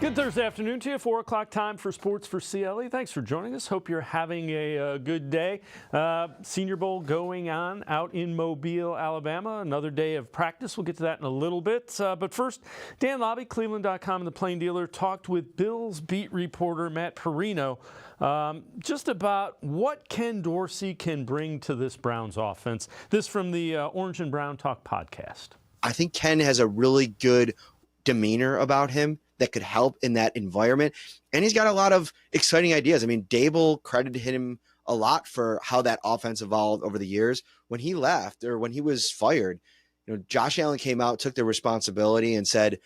Good Thursday afternoon to you. 4 o'clock time for Sports4CLE. Thanks for joining us. Hope you're having a good day. Senior Bowl going on out in Mobile, Alabama. Another day of practice. We'll get to that in a little bit. But first, Dan Lobby, cleveland.com and the Plain Dealer, talked with Bills beat reporter Matt Perino just about what Ken Dorsey can bring to this Browns offense. This from the Orange and Brown Talk podcast. I think Ken has a really good demeanor about him that could help in that environment. And he's got a lot of exciting ideas. I mean, Dable credited him a lot for how that offense evolved over the years. When he left or when he was fired, Josh Allen came out, took the responsibility and said,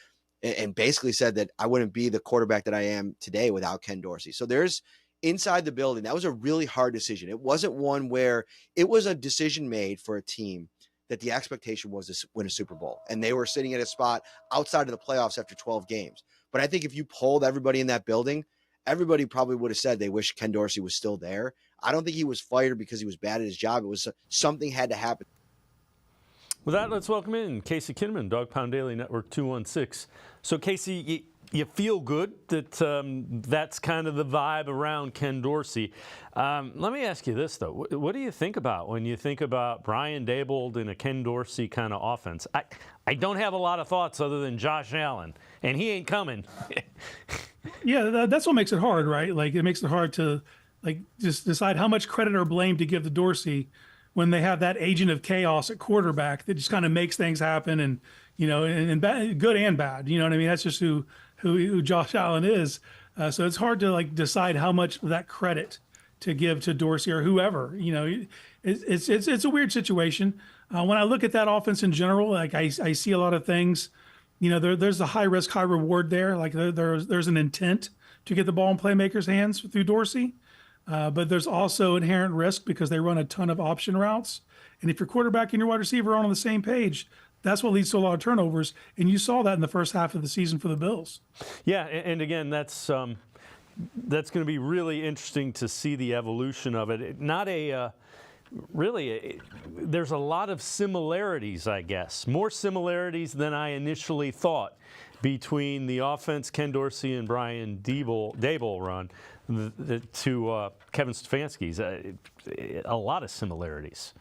and basically said that I wouldn't be the quarterback that I am today without Ken Dorsey. So there's inside the building, that was a really hard decision. It wasn't one where it was a decision made for a team that the expectation was to win a Super Bowl. And they were sitting at a spot outside of the playoffs after 12 games. But I think if you polled everybody in that building, everybody probably would have said they wish Ken Dorsey was still there. I don't think he was fired because he was bad at his job. It was something had to happen. With that, let's welcome in Casey Kinnamon, Dog Pound Daily Network 216. So, Casey, you feel good that that's kind of the vibe around Ken Dorsey. Let me ask you this, though. What do you think about when you think about Brian Dable in a Ken Dorsey kind of offense? I don't have a lot of thoughts other than Josh Allen, and he ain't coming. Yeah, that's what makes it hard, right? Like, it makes it hard to, just decide how much credit or blame to give to Dorsey when they have that agent of chaos at quarterback that just kind of makes things happen and, and bad, good and bad. You know what I mean? That's just who Josh Allen is. So it's hard to decide how much of that credit to give to Dorsey or whoever. It's a weird situation. When I look at that offense in general, I see a lot of things. There's a high risk, high reward there. There's an intent to get the ball in playmakers' hands through Dorsey, but there's also inherent risk because they run a ton of option routes. And if your quarterback and your wide receiver are on the same page, that's what leads to a lot of turnovers, and you saw that in the first half of the season for the Bills. Yeah, and again, that's going to be really interesting to see the evolution of it. There's a lot of similarities, I guess, more similarities than I initially thought between the offense Ken Dorsey and Brian Dable run to Kevin Stefanski's. A lot of similarities.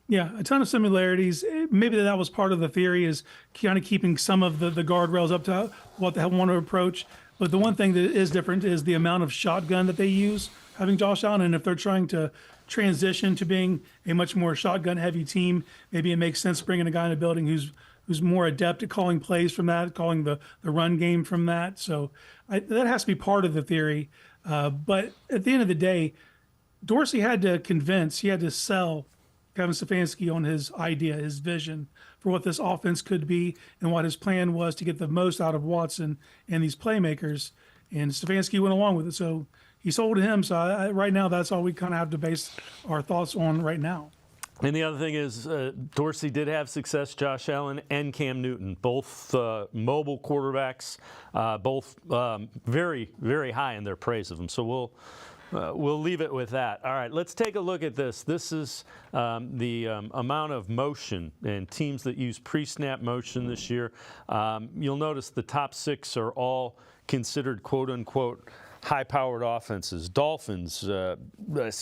Yeah, a ton of similarities. Maybe that was part of the theory, is kind of keeping some of the guardrails up to what they want to approach. But the one thing that is different is the amount of shotgun that they use, having Josh Allen. And if they're trying to transition to being a much more shotgun-heavy team, maybe it makes sense bringing a guy in the building who's more adept at calling plays from that, calling the run game from that. So that has to be part of the theory. But at the end of the day, Dorsey had to sell Kevin Stefanski on his idea, his vision for what this offense could be and what his plan was to get the most out of Watson and these playmakers. And Stefanski went along with it. So he sold to him. So right now, that's all we kind of have to base our thoughts on right now. And the other thing is Dorsey did have success, Josh Allen and Cam Newton, both mobile quarterbacks, both very, very high in their praise of them. So we'll leave it with that. All right, let's take a look at this. This is the amount of motion and teams that use pre-snap motion this year. You'll notice the top 6 are all considered quote-unquote high-powered offenses. Dolphins, almost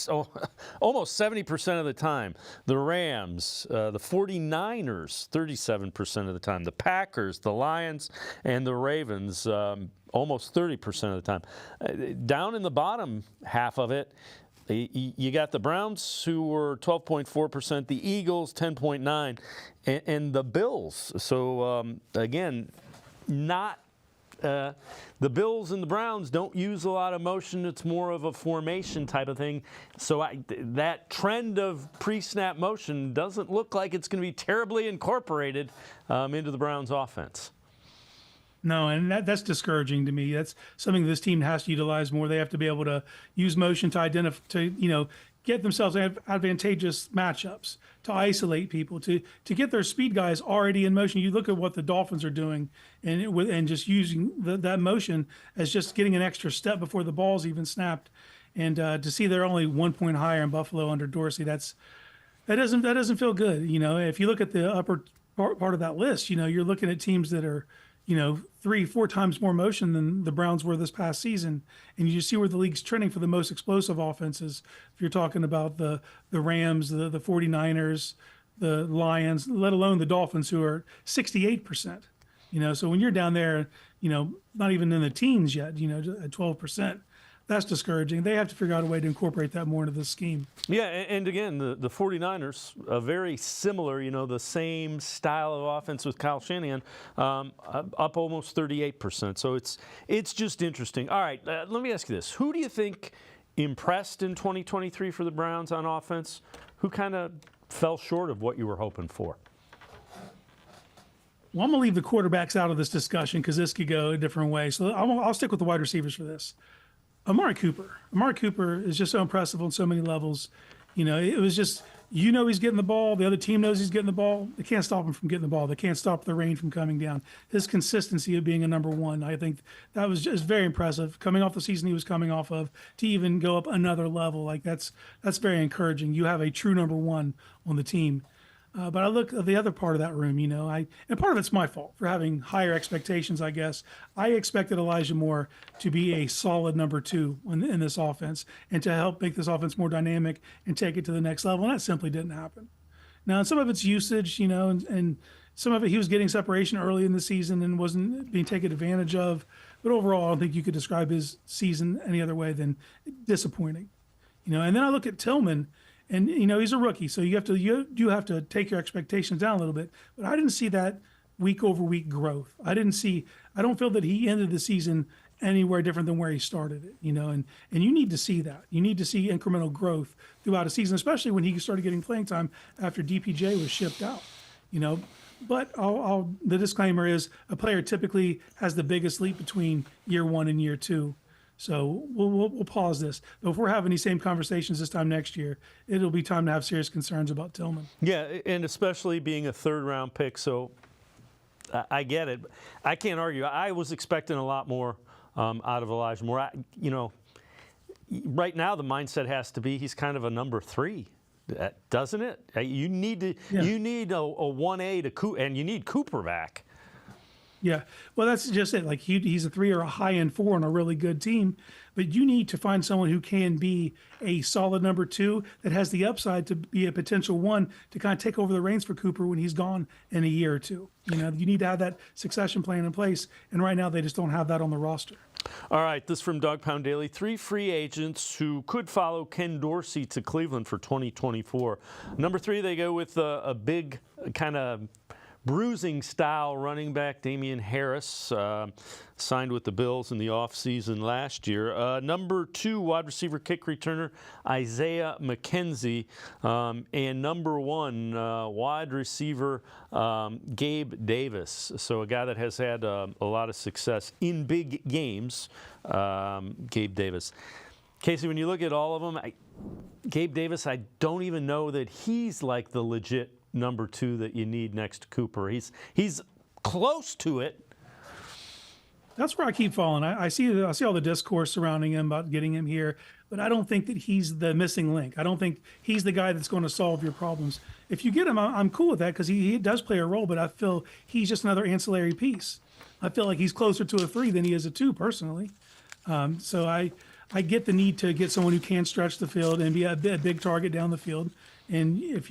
70% of the time. The Rams, the 49ers, 37% of the time. The Packers, the Lions, and the Ravens, almost 30% of the time. Down in the bottom half of it, you got the Browns, who were 12.4%, the Eagles, 10.9%, and the Bills. So, again, not the Bills and the Browns don't use a lot of motion. It's more of a formation type of thing. So that trend of pre-snap motion doesn't look like it's going to be terribly incorporated into the Browns offense. No, and that's discouraging to me. That's something this team has to utilize more. They have to be able to use motion to identify, get themselves advantageous matchups, to isolate people, to get their speed guys already in motion. You look at what the Dolphins are doing, and just using that motion as just getting an extra step before the ball's even snapped, and to see they're only 1 point higher in Buffalo under Dorsey, that doesn't feel good. If you look at the upper part of that list, you're looking at teams that are 3-4 times more motion than the Browns were this past season. And you just see where the league's trending for the most explosive offenses. If you're talking about the Rams, the 49ers, the Lions, let alone the Dolphins, who are 68%. So when you're down there, not even in the teens yet, at 12%, that's discouraging. They have to figure out a way to incorporate that more into the scheme. Yeah, and again, the 49ers, very similar, the same style of offense with Kyle Shanahan, up almost 38%. So it's just interesting. All right, let me ask you this. Who do you think impressed in 2023 for the Browns on offense? Who kind of fell short of what you were hoping for? Well, I'm going to leave the quarterbacks out of this discussion because this could go a different way. So I'll stick with the wide receivers for this. Amari Cooper is just so impressive on so many levels. It was just, he's getting the ball. The other team knows he's getting the ball. They can't stop him from getting the ball. They can't stop the rain from coming down. His consistency of being a number one, I think that was just very impressive. Coming off the season he was coming off of, to even go up another level, that's very encouraging. You have a true number one on the team. But I look at the other part of that room, and part of it's my fault for having higher expectations, I guess. I expected Elijah Moore to be a solid number two in this offense and to help make this offense more dynamic and take it to the next level, and that simply didn't happen. Now, some of it's usage, and some of it he was getting separation early in the season and wasn't being taken advantage of. But overall, I don't think you could describe his season any other way than disappointing. And then I look at Tillman. And he's a rookie, so you do have to take your expectations down a little bit. But I didn't see that week over week growth. I don't feel that he ended the season anywhere different than where he started it. And you need to see that. You need to see incremental growth throughout a season, especially when he started getting playing time after DPJ was shipped out. But the disclaimer is a player typically has the biggest leap between year one and year two. So we'll pause this. But if we're having these same conversations this time next year, it'll be time to have serious concerns about Tillman. Yeah, and especially being a third-round pick. So I get it. I can't argue. I was expecting a lot more out of Elijah Moore. Right now the mindset has to be he's kind of a number three, doesn't it? You need a 1A and you need Cooper back. Yeah, well, that's just it. Like he's a 3 or a high-end 4 on a really good team, but you need to find someone who can be a solid number 2 that has the upside to be a potential 1 to kind of take over the reins for Cooper when he's gone in a year or two. You need to have that succession plan in place, and right now they just don't have that on the roster. All right, this from Dog Pound Daily. 3 free agents who could follow Ken Dorsey to Cleveland for 2024. Number 3, they go with a big kind of bruising style running back, Damian Harris, signed with the Bills in the offseason last year. Number 2, wide receiver kick returner, Isaiah McKenzie. And number 1, wide receiver, Gabe Davis. So a guy that has had a lot of success in big games, Gabe Davis. Casey, when you look at all of them, Gabe Davis, I don't even know that he's like the legit number 2 that you need next to Cooper. He's close to it. That's where I keep falling. I see all the discourse surrounding him about getting him here, but I don't think that he's the missing link. I don't think he's the guy that's going to solve your problems. If you get him, I'm cool with that because he does play a role, but I feel he's just another ancillary piece. I feel like he's closer to a 3 than he is a 2 personally. So I get the need to get someone who can stretch the field and be a big target down the field. And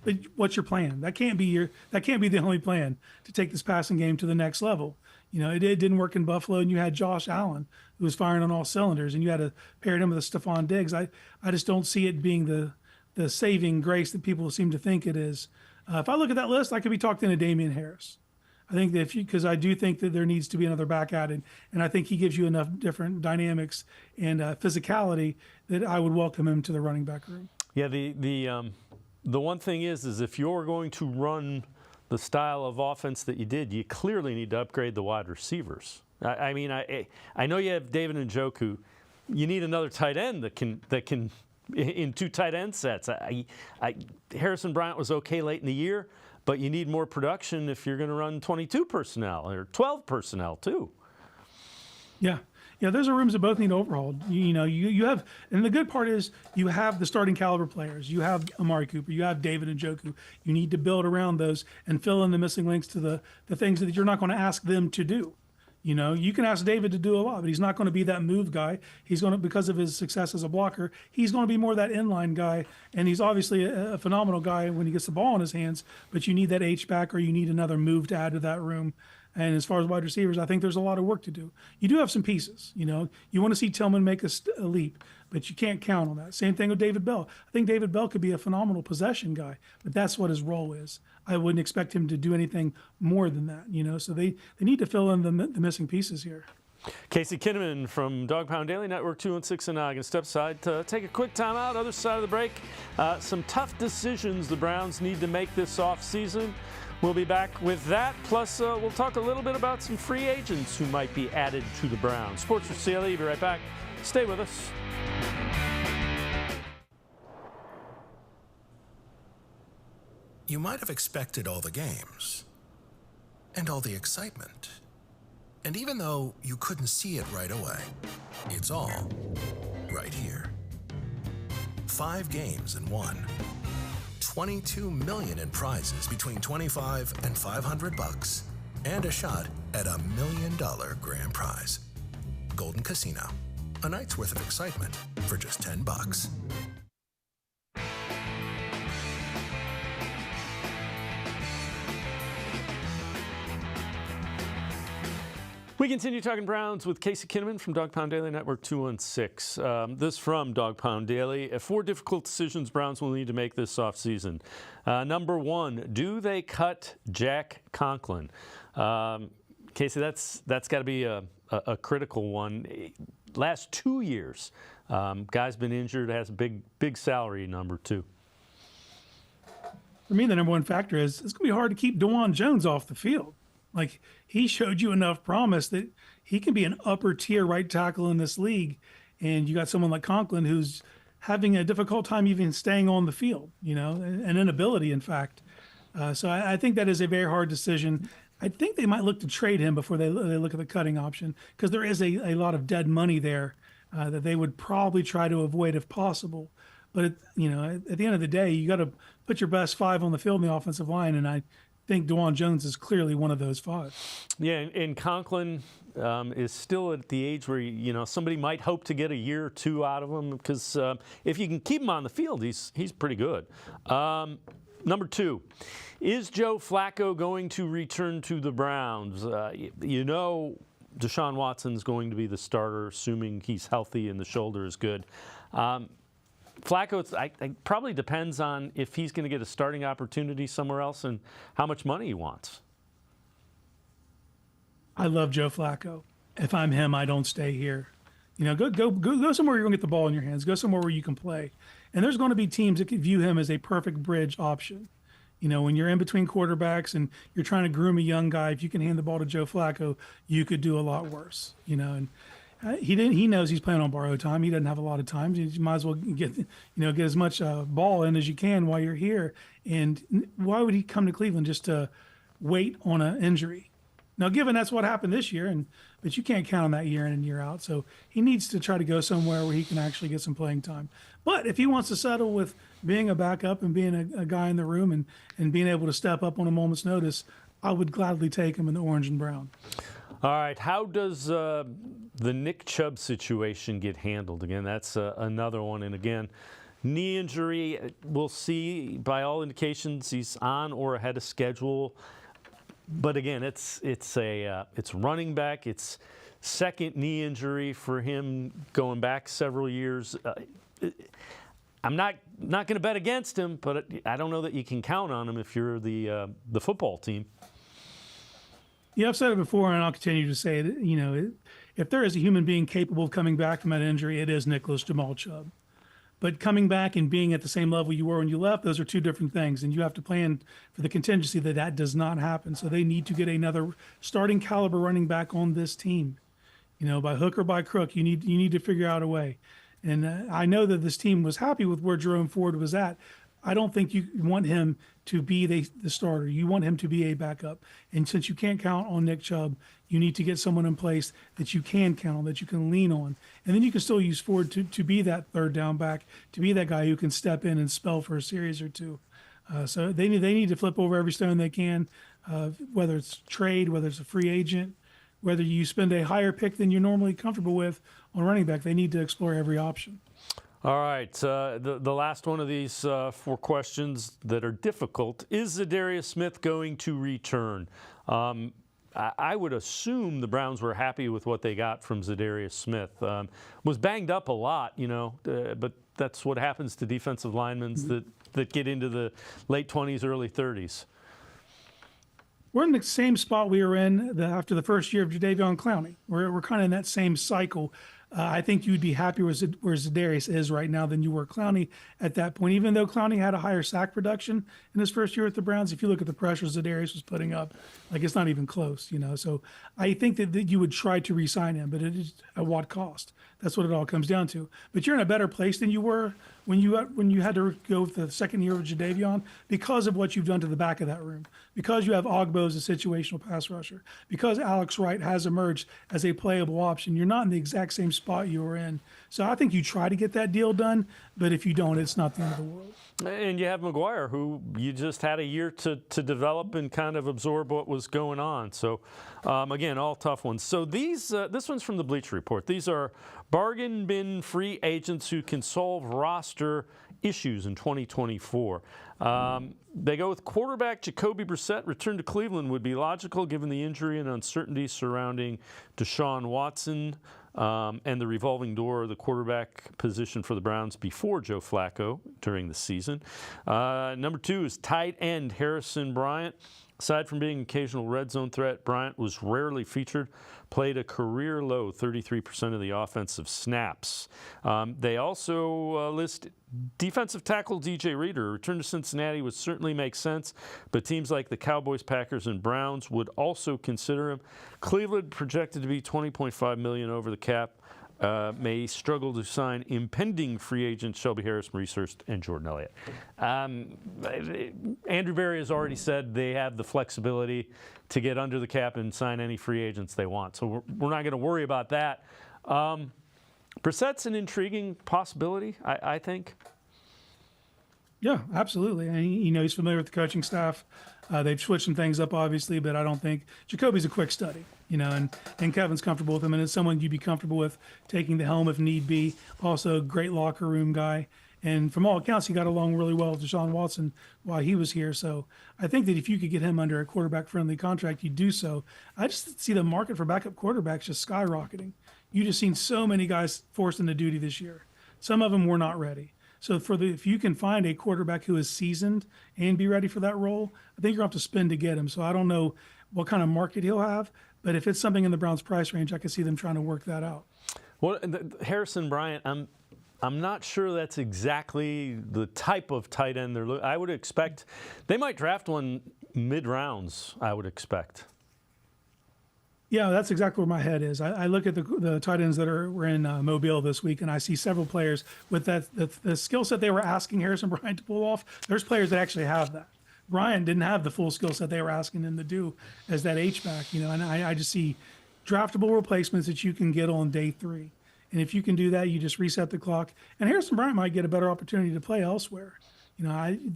but what's your plan? That can't be the only plan to take this passing game to the next level. It didn't work in Buffalo, and you had Josh Allen who was firing on all cylinders, and you had to pair him with Stephon Diggs. I just don't see it being the saving grace that people seem to think it is. If I look at that list, I could be talked into Damian Harris. I think that because I do think that there needs to be another back added, and I think he gives you enough different dynamics and physicality that I would welcome him to the running back room. Yeah, the one thing is if you're going to run the style of offense that you did, you clearly need to upgrade the wide receivers. I know you have David Njoku. You need another tight end that can in 2 tight end sets. Harrison Bryant was okay late in the year, but you need more production if you're going to run 22 personnel or 12 personnel too. Yeah. Yeah, those are rooms that both need overhauled. You have, and the good part is you have the starting caliber players. You have Amari Cooper, you have David Njoku. You need to build around those and fill in the missing links to the things that you're not going to ask them to do. You can ask David to do a lot, but he's not going to be that move guy. He's going to, because of his success as a blocker, he's going to be more that inline guy. And he's obviously a phenomenal guy when he gets the ball in his hands, but you need that H-back or you need another move to add to that room. And as far as wide receivers, I think there's a lot of work to do. You do have some pieces. You want to see Tillman make a leap, but you can't count on that. Same thing with David Bell. I think David Bell could be a phenomenal possession guy, but that's what his role is. I wouldn't expect him to do anything more than that. So they need to fill in the missing pieces here. Casey Kinnamon from Dog Pound Daily Network 216 and Noggin. Step aside to take a quick timeout. Other side of the break, some tough decisions the Browns need to make this offseason. We'll be back with that. Plus, we'll talk a little bit about some free agents who might be added to the Browns. Sports4CLE, be right back. Stay with us. You might have expected all the games and all the excitement. And even though you couldn't see it right away, it's all right here. 5 games in one. $22 million in prizes between $25 and $500 and a shot at $1 million grand prize. Golden Casino. A night's worth of excitement for just $10. We continue talking Browns with Casey Kinnamon from Dog Pound Daily Network 216. This from Dog Pound Daily. 4 difficult decisions Browns will need to make this offseason. Number 1, do they cut Jack Conklin? Casey, that's got to be a critical one. Last 2 years, guy's been injured, has a big salary number too. For me, the number one factor is it's going to be hard to keep DeJuan Jones off the field. Like, he showed you enough promise that he can be an upper tier right tackle in this league. And you got someone like Conklin who's having a difficult time even staying on the field, an inability, in fact. So I think that is a very hard decision. I think they might look to trade him before they look at the cutting option, because there is a lot of dead money there that they would probably try to avoid if possible. But, at the end of the day, you got to put your best 5 on the field in the offensive line, and I think DeJuan Jones is clearly one of those 5. Yeah, and Conklin is still at the age where somebody might hope to get a year or 2 out of him, because if you can keep him on the field, he's pretty good. Number 2, is Joe Flacco going to return to the Browns? Deshaun Watson's going to be the starter, assuming he's healthy and the shoulder is good. Flacco, it probably depends on if he's going to get a starting opportunity somewhere else and how much money he wants. I love Joe Flacco. If I'm him, I don't stay here. Go somewhere you're going to get the ball in your hands. Go somewhere where you can play. And there's going to be teams that could view him as a perfect bridge option. When you're in between quarterbacks and you're trying to groom a young guy, if you can hand the ball to Joe Flacco, you could do a lot worse. And he knows he's playing on borrowed time. He doesn't have a lot of time. You might as well get as much ball in as you can while you're here. And why would he come to Cleveland just to wait on an injury? Now, given that's what happened this year, but you can't count on that year in and year out. So he needs to try to go somewhere where he can actually get some playing time. But if he wants to settle with being a backup and being a guy in the room and being able to step up on a moment's notice, I would gladly take him in the orange and brown. All right, how does the Nick Chubb situation get handled? Again, that's another one. And again, knee injury, we'll see. By all indications, he's on or ahead of schedule. But again, it's running back. It's second knee injury for him going back several years. I'm not going to bet against him, but I don't know that you can count on him if you're the football team. Yeah, I've said it before, and I'll continue to say it. If there is a human being capable of coming back from that injury, it is Nicholas Jamal Chubb. But coming back and being at the same level you were when you left, those are 2 different things, and you have to plan for the contingency that does not happen. So they need to get another starting caliber running back on this team. By hook or by crook, you need to figure out a way. And I know that this team was happy with where Jerome Ford was at. I don't think you want him to be the starter. You want him to be a backup. And since you can't count on Nick Chubb, you need to get someone in place that you can count on, that you can lean on. And then you can still use Ford to be that third down back, to be that guy who can step in and spell for a series or two. So they need to flip over every stone they can, whether it's trade, whether it's a free agent, whether you spend a higher pick than you're normally comfortable with on running back. They need to explore every option. All right, the last one of these 4 questions that are difficult. Is Zadarius Smith going to return? I would assume the Browns were happy with what they got from Zadarius Smith. Was banged up a lot, but that's what happens to defensive linemen that get into the late 20s, early 30s. We're in the same spot we were in after the first year of Jadeveon Clowney. We're kind of in that same cycle. I think you'd be happier where Zadarius is right now than you were Clowney at that point. Even though Clowney had a higher sack production in his first year with the Browns, if you look at the pressure Zadarius was putting up, it's not even close, So I think that you would try to re-sign him, but it is at what cost? That's what it all comes down to. But you're in a better place than you were when you had to go with the second year of Jadeveon because of what you've done to the back of that room, because you have Ogbo as a situational pass rusher, because Alex Wright has emerged as a playable option. You're not in the exact same spot you were in. So I think you try to get that deal done, but if you don't, it's not the end of the world. And you have McGuire, who you just had a year to develop and kind of absorb what was going on. So, again, all tough ones. So this one's from the Bleacher Report. These are bargain bin free agents who can solve roster issues in 2024. They go with quarterback Jacoby Brissett. Return to Cleveland would be logical given the injury and uncertainty surrounding Deshaun Watson and the revolving door of the quarterback position for the Browns before Joe Flacco during the season. Number 2 is tight end Harrison Bryant. Aside from being an occasional red zone threat, Bryant was rarely featured, played a career low 33% of the offensive snaps. They also list defensive tackle DJ Reader. Return to Cincinnati would certainly make sense, but teams like the Cowboys, Packers, and Browns would also consider him. Cleveland projected to be $20.5 million over the cap. May struggle to sign impending free agents Shelby Harris, Maurice Hurst, and Jordan Elliott. Andrew Berry has already said they have the flexibility to get under the cap and sign any free agents they want. So we're not going to worry about that. Brissett's an intriguing possibility, I think. Yeah, absolutely. And he's familiar with the coaching staff. They've switched some things up, obviously, but I don't think Jacoby's a quick study, and Kevin's comfortable with him, and it's someone you'd be comfortable with taking the helm if need be. Also, a great locker room guy. And from all accounts, he got along really well with Deshaun Watson while he was here. So I think that if you could get him under a quarterback-friendly contract, you'd do so. I just see the market for backup quarterbacks just skyrocketing. You just seen so many guys forced into duty this year. Some of them were not ready. So if you can find a quarterback who is seasoned and be ready for that role, I think you're going to have to spend to get him. So I don't know what kind of market he'll have, but if it's something in the Browns' price range, I can see them trying to work that out. Well, Harrison Bryant, I'm not sure that's exactly the type of tight end I would expect. They might draft one mid-rounds, I would expect. Yeah, that's exactly where my head is. I look at the tight ends that were in Mobile this week, and I see several players with the skill set they were asking Harrison Bryant to pull off. There's players that actually have that. Bryant didn't have the full skill set they were asking him to do as that H-back, and I just see draftable replacements that you can get on day 3. And if you can do that, you just reset the clock. And Harrison Bryant might get a better opportunity to play elsewhere.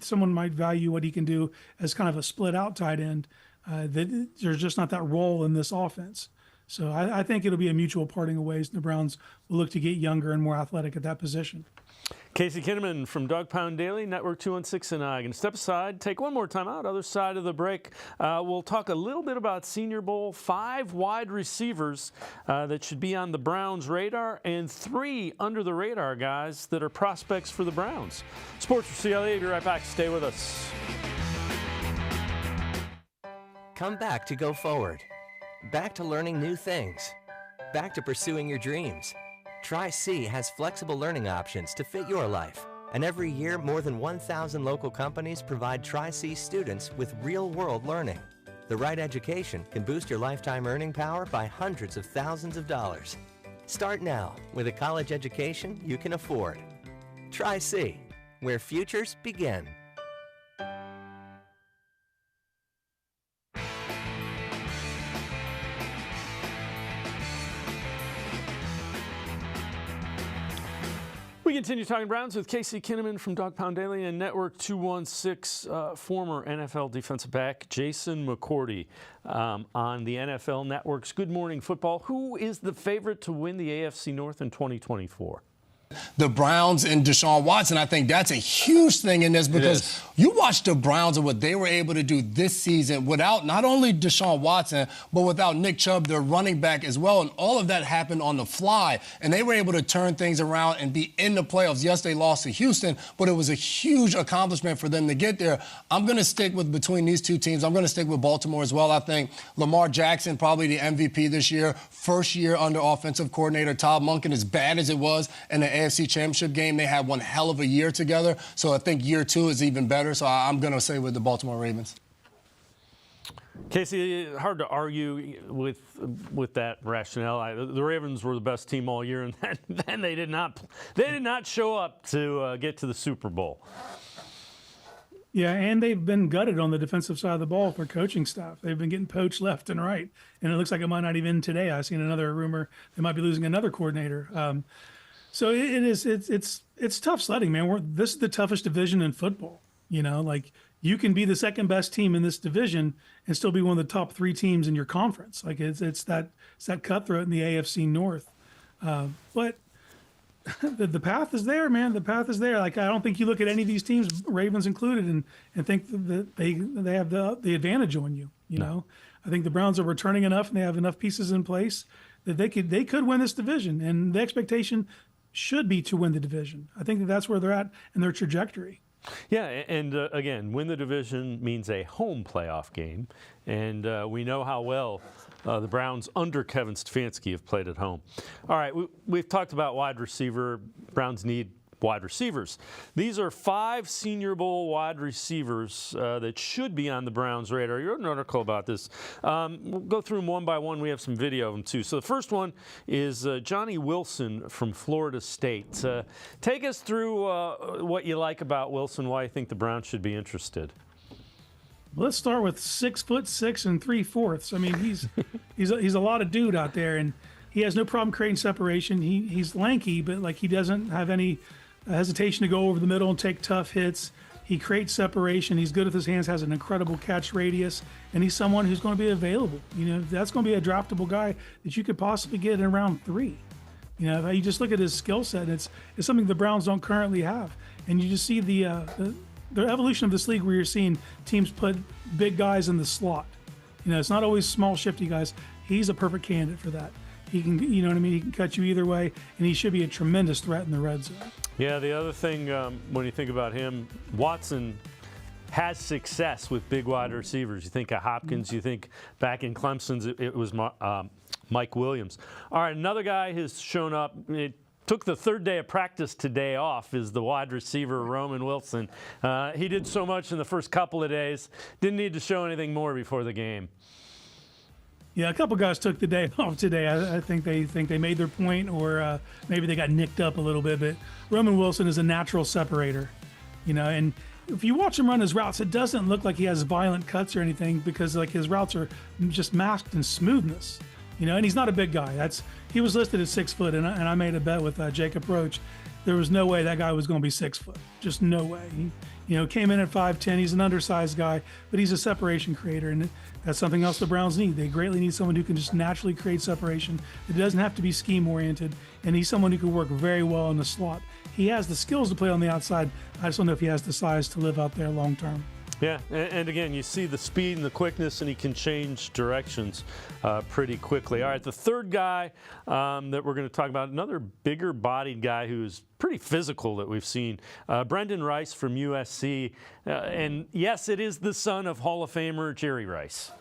Someone might value what he can do as kind of a split-out tight end. That there's just not that role in this offense. So I think it'll be a mutual parting of ways, and the Browns will look to get younger and more athletic at that position. Casey Kinnamon from Dog Pound Daily, Network 216, and I. Going to step aside, take one more time out. Other side of the break, we'll talk a little bit about Senior Bowl, 5 wide receivers that should be on the Browns' radar, and 3 under-the-radar guys that are prospects for the Browns. Sports4CLE, be right back. Stay with us. Come back to go forward. Back to learning new things. Back to pursuing your dreams. Tri-C has flexible learning options to fit your life. And every year, more than 1,000 local companies provide Tri-C students with real-world learning. The right education can boost your lifetime earning power by hundreds of thousands of dollars. Start now with a college education you can afford. Tri-C, where futures begin. We continue talking Browns with Casey Kinnamon from Dog Pound Daily and Network 216, former NFL defensive back Jason McCourty on the NFL Network's Good Morning Football. Who is the favorite to win the AFC North in 2024? The Browns and Deshaun Watson. I think that's a huge thing in this because you watch the Browns and what they were able to do this season without not only Deshaun Watson, but without Nick Chubb, their running back as well. And all of that happened on the fly. And they were able to turn things around and be in the playoffs. Yes, they lost to Houston, but it was a huge accomplishment for them to get there. I'm going to stick with between these two teams. I'm going to stick with Baltimore as well. I think Lamar Jackson, probably the MVP this year. First year under offensive coordinator Todd Monken, as bad as it was in the AFC Championship game, they had one hell of a year together. So I think year two is even better. So I'm going to say with the Baltimore Ravens. Casey, hard to argue with that rationale. The Ravens were the best team all year, and then they did not show up to get to the Super Bowl. Yeah, and they've been gutted on the defensive side of the ball for coaching staff. They've been getting poached left and right, and it looks like it might not even today. I've seen another rumor they might be losing another coordinator. So it's tough sledding, man. This is the toughest division in football. You know, like you can be the second best team in this division and still be one of the top three teams in your conference. Like it's that cutthroat in the AFC North. But the path is there, man. The path is there. Like I don't think you look at any of these teams, Ravens included, and think that they have the advantage on you. You know, I think the Browns are returning enough and they have enough pieces in place that they could win this division, and the expectation should be to win the division. I think that's where they're at in their trajectory. Yeah, and again, win the division means a home playoff game, and we know how well the Browns under Kevin Stefanski have played at home. All right, we've talked about wide receiver. Browns need wide receivers. These are 5 Senior Bowl wide receivers that should be on the Browns' radar. You wrote an article about this. We'll go through them one by one. We have some video of them, too. So the first one is Johnny Wilson from Florida State. Take us through what you like about Wilson, why you think the Browns should be interested. Let's start with 6'6" and 3/4. I mean, he's a lot of dude out there, and he has no problem creating separation. He's lanky, but like he doesn't have any hesitation to go over the middle and take tough hits. He creates separation. He's good with his hands, has an incredible catch radius, and he's someone who's going to be available. You know, that's going to be a draftable guy that you could possibly get in round 3. You know, you just look at his skill set, and it's something the Browns don't currently have. And you just see the evolution of this league where you're seeing teams put big guys in the slot. You know, it's not always small, shifty guys. He's a perfect candidate for that. He can, you know what I mean? He can cut you either way, and he should be a tremendous threat in the red zone. Yeah, the other thing, when you think about him, Watson has success with big wide receivers. You think of Hopkins, you think back in Clemson's, it was Mike Williams. All right, another guy has shown up. It took the third day of practice today off, is the wide receiver Roman Wilson. He did so much in the first couple of days, didn't need to show anything more before the game. Yeah, a couple guys took the day off today. I think they made their point, or maybe they got nicked up a little bit. But Roman Wilson is a natural separator, you know. And if you watch him run his routes, it doesn't look like he has violent cuts or anything, because like his routes are just masked in smoothness, you know. And he's not a big guy. He was listed at 6 foot, and I made a bet with Jacob Roach. There was no way that guy was going to be 6 foot. Just no way. He came in at 5'10". He's an undersized guy, but he's a separation creator, and that's something else the Browns need. They greatly need someone who can just naturally create separation. It doesn't have to be scheme-oriented, and he's someone who can work very well in the slot. He has the skills to play on the outside. I just don't know if he has the size to live out there long-term. Yeah, and again, you see the speed and the quickness, and he can change directions pretty quickly. All right, the third guy that we're going to talk about, another bigger-bodied guy who's pretty physical that we've seen, Brendan Rice from USC. And yes, it is the son of Hall of Famer Jerry Rice.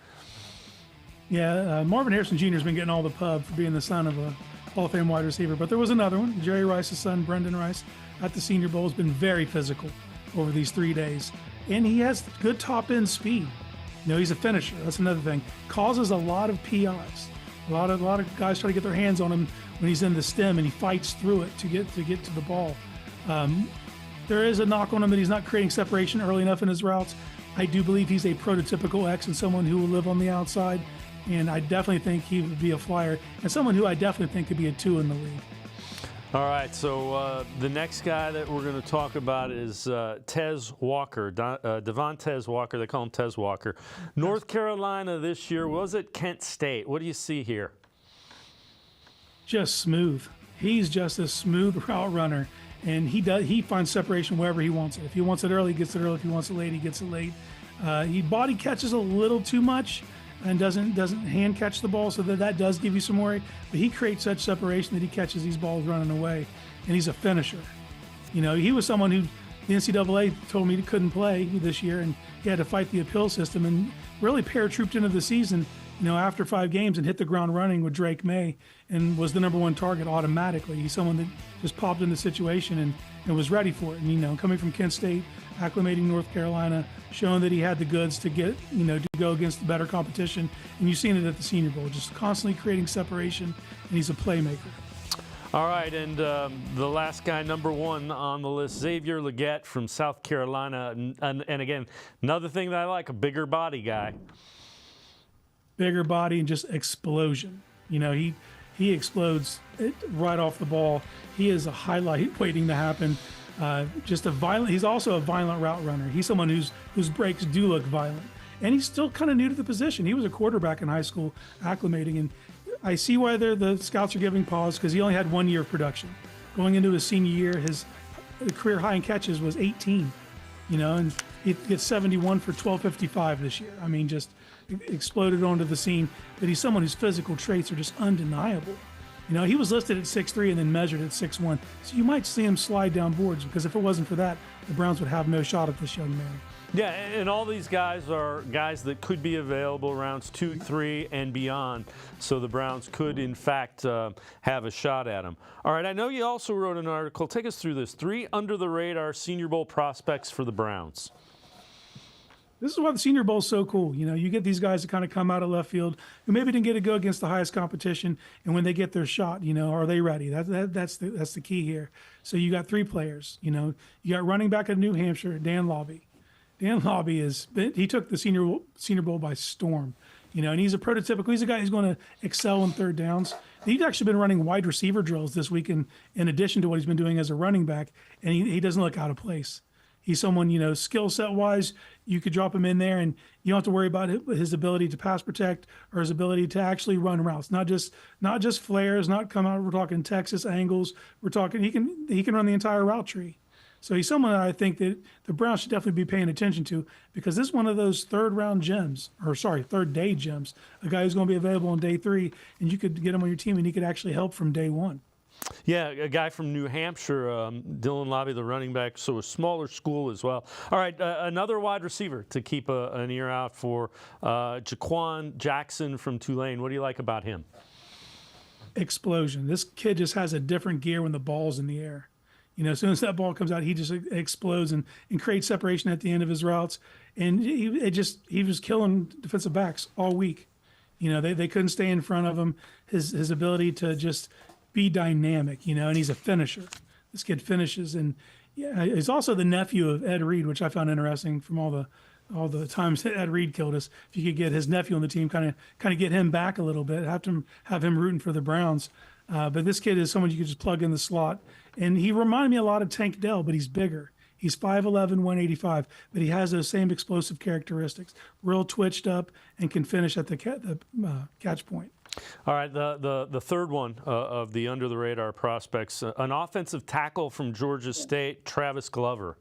Yeah, Marvin Harrison Jr. has been getting all the pub for being the son of a Hall of Fame wide receiver. But there was another one, Jerry Rice's son, Brendan Rice, at the Senior Bowl, has been very physical over these 3 days. And he has good top-end speed. You know, he's a finisher. That's another thing. Causes a lot of PIs. A lot of guys try to get their hands on him when he's in the stem, and he fights through it to get to the ball. There is a knock on him that he's not creating separation early enough in his routes. I do believe he's a prototypical X and someone who will live on the outside, and I definitely think he would be a flyer and someone who I definitely think could be a 2 in the league. All right, so the next guy that we're going to talk about is Tez Walker, Devon Walker. They call him Tez Walker. North Carolina this year, was it Kent State? What do you see here? Just smooth. He's just a smooth route runner, and he finds separation wherever he wants it. If he wants it early, he gets it early. If he wants it late, he gets it late. He body catches a little too much and doesn't hand catch the ball, so that does give you some worry. But he creates such separation that he catches these balls running away, and he's a finisher. You know, he was someone who the NCAA told me he couldn't play this year, and he had to fight the appeal system, and really paratrooped into the season, you know, after 5 games and hit the ground running with Drake May and was the #1 target automatically. He's someone that just popped in the situation and was ready for it. And, you know, coming from Kent State, acclimating North Carolina, showing that he had the goods to get, you know, to go against the better competition. And you've seen it at the Senior Bowl, just constantly creating separation, and he's a playmaker. All right, and the last guy, #1 on the list, Xavier Legette from South Carolina. And again, another thing that I like, a bigger body guy. Bigger body and just explosion. You know, he explodes it right off the ball. He is a highlight waiting to happen. He's also a violent route runner. He's someone whose breaks do look violent. And he's still kind of new to the position. He was a quarterback in high school, acclimating. And I see why the scouts are giving pause, because he only had 1 year of production. Going into his senior year, his career high in catches was 18. You know, and he gets 71 for 1255 this year. I mean, just exploded onto the scene. But he's someone whose physical traits are just undeniable. You know, he was listed at 6'3" and then measured at 6'1". So you might see him slide down boards, because if it wasn't for that, the Browns would have no shot at this young man. Yeah, and all these guys are guys that could be available rounds 2, 3, and beyond. So the Browns could, in fact, have a shot at him. All right, I know you also wrote an article. Take us through this. 3 under-the-radar Senior Bowl prospects for the Browns. This is why the Senior Bowl is so cool. You know, you get these guys that kind of come out of left field who maybe didn't get to go against the highest competition, and when they get their shot, you know, are they ready? That's the key here. So you got 3 players. You know, you got running back of New Hampshire, Dan Lobby. Dan Lobby he took the Senior Bowl by storm. You know, and he's a guy who's going to excel in 3rd downs. He's actually been running wide receiver drills this week in addition to what he's been doing as a running back, and he doesn't look out of place. He's someone, you know, skill set wise, you could drop him in there and you don't have to worry about his ability to pass protect or his ability to actually run routes. Not just flares, not come out. We're talking Texas angles. We're talking he can run the entire route tree. So he's someone that I think that the Browns should definitely be paying attention to, because this is one of those third day gems. A guy who's going to be available on day 3, and you could get him on your team and he could actually help from day 1. Yeah, a guy from New Hampshire, Dylan Lobby, the running back, so a smaller school as well. All right, another wide receiver to keep an ear out for, Jaquan Jackson from Tulane. What do you like about him? Explosion. This kid just has a different gear when the ball's in the air. You know, as soon as that ball comes out, he just explodes and creates separation at the end of his routes. And he was killing defensive backs all week. You know, they couldn't stay in front of him. His ability to just be dynamic, you know, and he's a finisher. This kid finishes, and yeah, he's also the nephew of Ed Reed, which I found interesting from all the times that Ed Reed killed us. If you could get his nephew on the team, kind of get him back a little bit, have him rooting for the Browns. But this kid is someone you could just plug in the slot, and he reminded me a lot of Tank Dell, but he's bigger. He's 5'11", 185, but he has those same explosive characteristics. Real twitched up and can finish at the catch point. All right, the third one of the under-the-radar prospects, an offensive tackle from Georgia State, Travis Glover.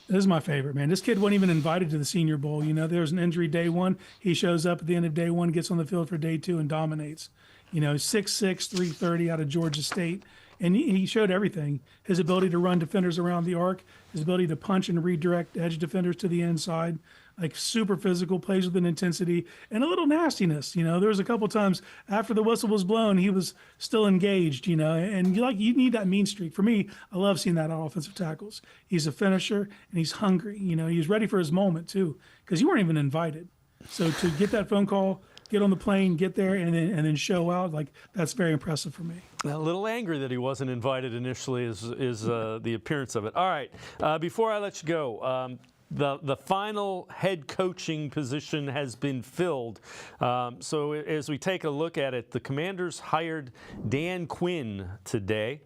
This is my favorite, man. This kid wasn't even invited to the Senior Bowl. You know, there was an injury day 1. He shows up at the end of day 1, gets on the field for day 2, and dominates. You know, 6'6", 330 out of Georgia State. And he showed everything. His ability to run defenders around the arc, his ability to punch and redirect edge defenders to the inside, like super physical, plays with an intensity, and a little nastiness. You know, there was a couple times after the whistle was blown, he was still engaged, you know, and you need that mean streak. For me, I love seeing that on offensive tackles. He's a finisher, and he's hungry. You know, he's ready for his moment, too, because you weren't even invited. So to get that phone call, get on the plane, get there, and then show out, like, that's very impressive for me. A little angry that he wasn't invited initially is the appearance of it. All right, before I let you go, the final head coaching position has been filled. So as we take a look at it, the Commanders hired Dan Quinn today,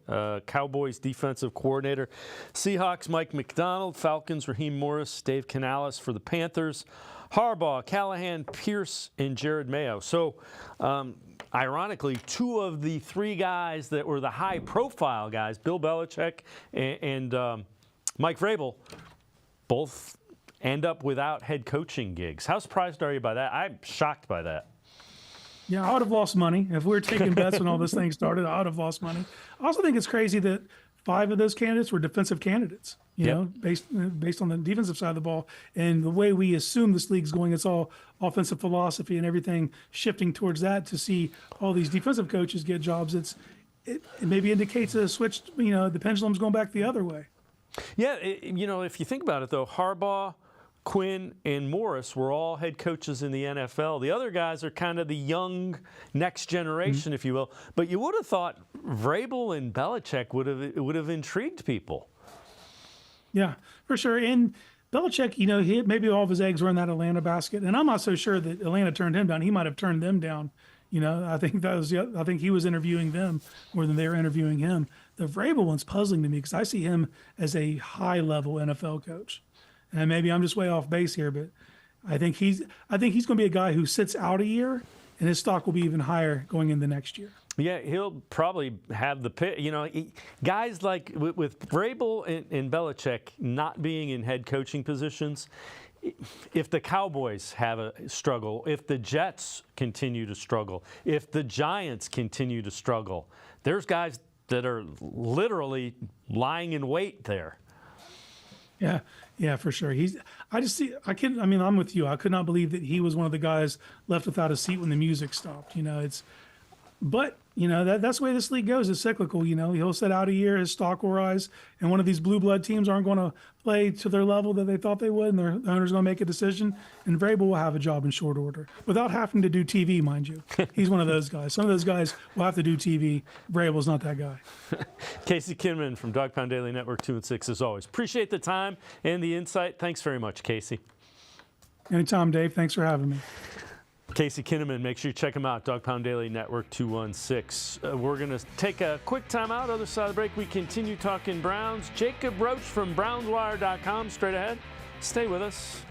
Cowboys defensive coordinator. Seahawks, Mike McDonald. Falcons, Raheem Morris. Dave Canales for the Panthers. Harbaugh, Callahan, Pierce, and Jared Mayo. So, ironically, two of the three guys that were the high-profile guys, Bill Belichick and Mike Vrabel, both end up without head coaching gigs. How surprised are you by that? I'm shocked by that. Yeah, I would have lost money. If we were taking bets when all this thing started, I would have lost money. I also think it's crazy that 5 of those candidates were defensive candidates, you know, based on the defensive side of the ball. And the way we assume this league's going, it's all offensive philosophy and everything shifting towards that. To see all these defensive coaches get jobs, it maybe indicates a switch, you know, the pendulum's going back the other way. Yeah, you know, if you think about it, though, Harbaugh, Quinn, and Morris were all head coaches in the NFL. The other guys are kind of the young next generation, if you will. But you would have thought Vrabel and Belichick would have intrigued people. Yeah, for sure. And Belichick, you know, maybe all of his eggs were in that Atlanta basket. And I'm not so sure that Atlanta turned him down. He might have turned them down. You know, I think he was interviewing them more than they were interviewing him. The Vrabel one's puzzling to me because I see him as a high-level NFL coach. And maybe I'm just way off base here, but I think he's going to be a guy who sits out a year, and his stock will be even higher going into next year. Yeah, he'll probably have the pick. You know, guys like with Vrabel and Belichick not being in head coaching positions, if the Cowboys have a struggle, if the Jets continue to struggle, if the Giants continue to struggle, there's guys that are literally lying in wait there. Yeah, for sure. I'm with you. I could not believe that he was one of the guys left without a seat when the music stopped. You know, but you know, that's the way this league goes. It's cyclical. You know, he'll sit out a year, his stock will rise, and one of these blue blood teams aren't going to play to their level that they thought they would, and the owner's going to make a decision, and Vrabel will have a job in short order without having to do TV, mind you. He's one of those guys. Some of those guys will have to do TV. Vrabel's not that guy. Casey Kinnamon from Dog Pound Daily Network 2 and 6, as always. Appreciate the time and the insight. Thanks very much, Casey. Anytime, Dave. Thanks for having me. Casey Kinnamon, make sure you check him out, Dog Pound Daily Network 216. We're going to take a quick time out. Other side of the break, we continue talking Browns. Jacob Roach from BrownsWire.com, straight ahead. Stay with us.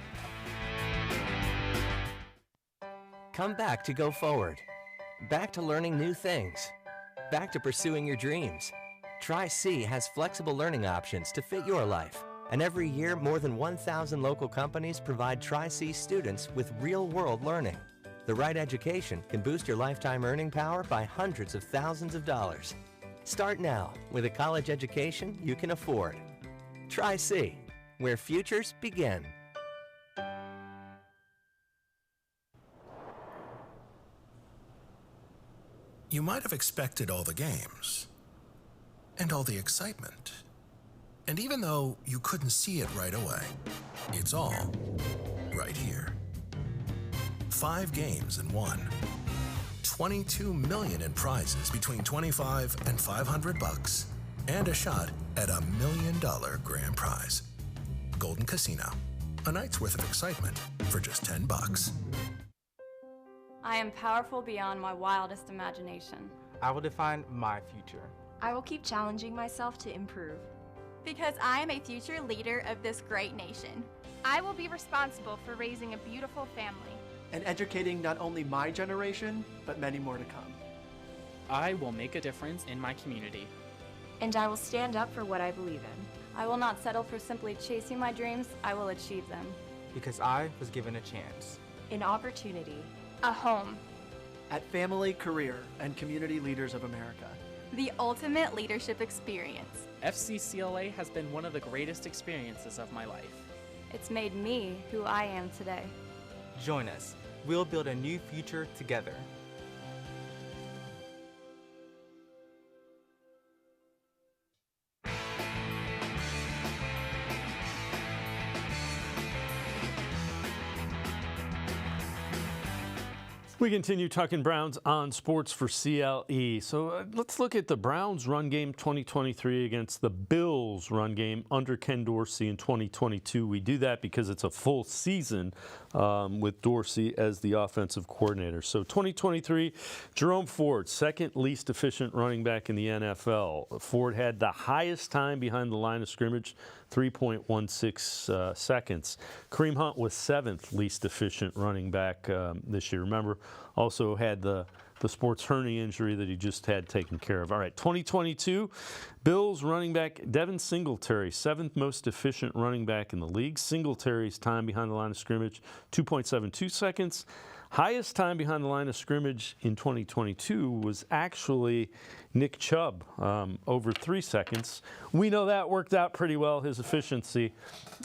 Come back to go forward. Back to learning new things. Back to pursuing your dreams. Tri-C has flexible learning options to fit your life. And every year, more than 1,000 local companies provide Tri-C students with real-world learning. The right education can boost your lifetime earning power by hundreds of thousands of dollars. Start now with a college education you can afford. Tri-C, where futures begin. You might have expected all the games and all the excitement. And even though you couldn't see it right away, it's all right here. 5 games in one. $22 million in prizes between $25 and $500, and a shot at $1 million grand prize. Golden Casino, a night's worth of excitement for just $10. I am powerful beyond my wildest imagination. I will define my future. I will keep challenging myself to improve. Because I am a future leader of this great nation. I will be responsible for raising a beautiful family. And educating not only my generation, but many more to come. I will make a difference in my community. And I will stand up for what I believe in. I will not settle for simply chasing my dreams. I will achieve them. Because I was given a chance. An opportunity. A home. At Family, Career, and Community Leaders of America. The ultimate leadership experience. FCCLA has been one of the greatest experiences of my life. It's made me who I am today. Join us. We'll build a new future together. We continue talking Browns on Sports for CLE. So let's look at the Browns run game 2023 against the Bills run game under Ken Dorsey in 2022. We do that because it's a full season with Dorsey as the offensive coordinator. So 2023, Jerome Ford, second least efficient running back in the NFL. Ford had the highest time behind the line of scrimmage, 3.16 seconds. Kareem Hunt was seventh least efficient running back this year. Remember, also had the sports hernia injury that he just had taken care of. All right, 2022, Bills running back Devin Singletary, seventh most efficient running back in the league. Singletary's time behind the line of scrimmage, 2.72 seconds. Highest time behind the line of scrimmage in 2022 was actually Nick Chubb, over 3 seconds. We know that worked out pretty well, his efficiency,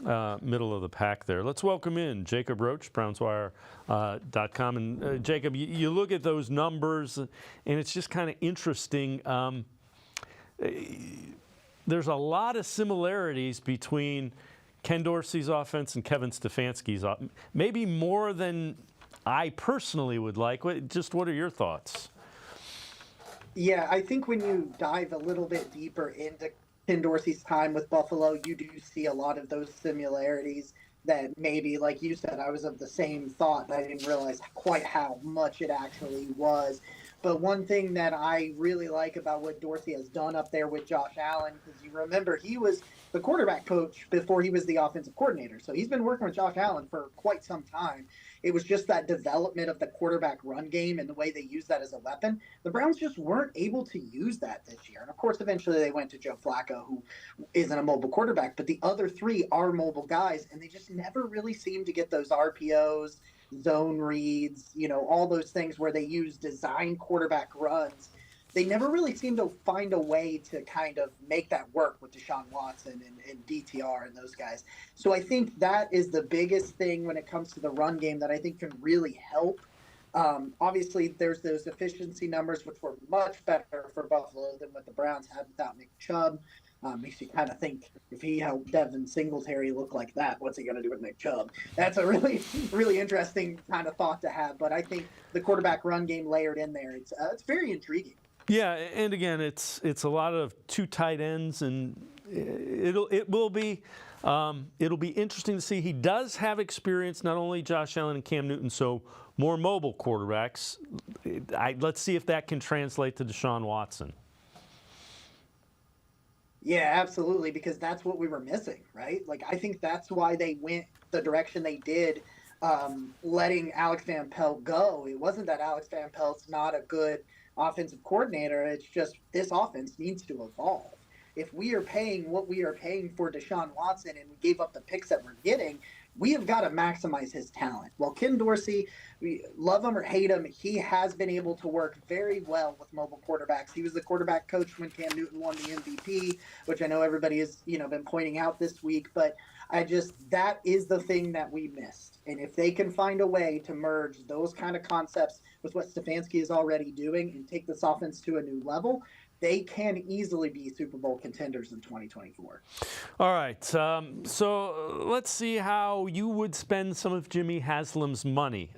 middle of the pack there. Let's welcome in Jacob Roach, BrownsWire.com. And Jacob, you look at those numbers, and it's just kind of interesting. There's a lot of similarities between Ken Dorsey's offense and Kevin Stefanski's offense, maybe more than I personally would like. Just what are your thoughts? Yeah, I think when you dive a little bit deeper into Ken Dorsey's time with Buffalo, you do see a lot of those similarities that maybe, like you said, I was of the same thought, but I didn't realize quite how much it actually was. But one thing that I really like about what Dorsey has done up there with Josh Allen, because you remember he was the quarterback coach before he was the offensive coordinator. So he's been working with Josh Allen for quite some time. It was just that development of the quarterback run game and the way they use that as a weapon. The Browns just weren't able to use that this year. And, of course, eventually they went to Joe Flacco, who isn't a mobile quarterback. But the other three are mobile guys, and they just never really seem to get those RPOs, zone reads, all those things where they use design quarterback runs. They never really seem to find a way to kind of make that work with Deshaun Watson and DTR and those guys. So I think that is the biggest thing when it comes to the run game that I think can really help. Obviously, there's those efficiency numbers, which were much better for Buffalo than what the Browns had without Nick Chubb. Makes you kind of think, if he helped Devin Singletary look like that, what's he going to do with Nick Chubb? That's a really, really interesting kind of thought to have. But I think the quarterback run game layered in there, it's very intriguing. Yeah, and again, it's a lot of two tight ends, and it'll be interesting to see. He does have experience, not only Josh Allen and Cam Newton, so more mobile quarterbacks. Let's see if that can translate to Deshaun Watson. Yeah, absolutely, because that's what we were missing, right? Like, I think that's why they went the direction they did, letting Alex Van Pelt go. It wasn't that Alex Van Pelt's not a good offensive coordinator. It's just this offense needs to evolve. If we are paying what we are paying for Deshaun Watson and we gave up the picks that we're getting, we have got to maximize his talent. Well, Ken Dorsey, we love him or hate him, he has been able to work very well with mobile quarterbacks. He was the quarterback coach when Cam Newton won the MVP, which I know everybody has, been pointing out this week, but that is the thing that we missed. And if they can find a way to merge those kind of concepts with what Stefanski is already doing and take this offense to a new level, they can easily be Super Bowl contenders in 2024. All right, so let's see how you would spend some of Jimmy Haslam's money.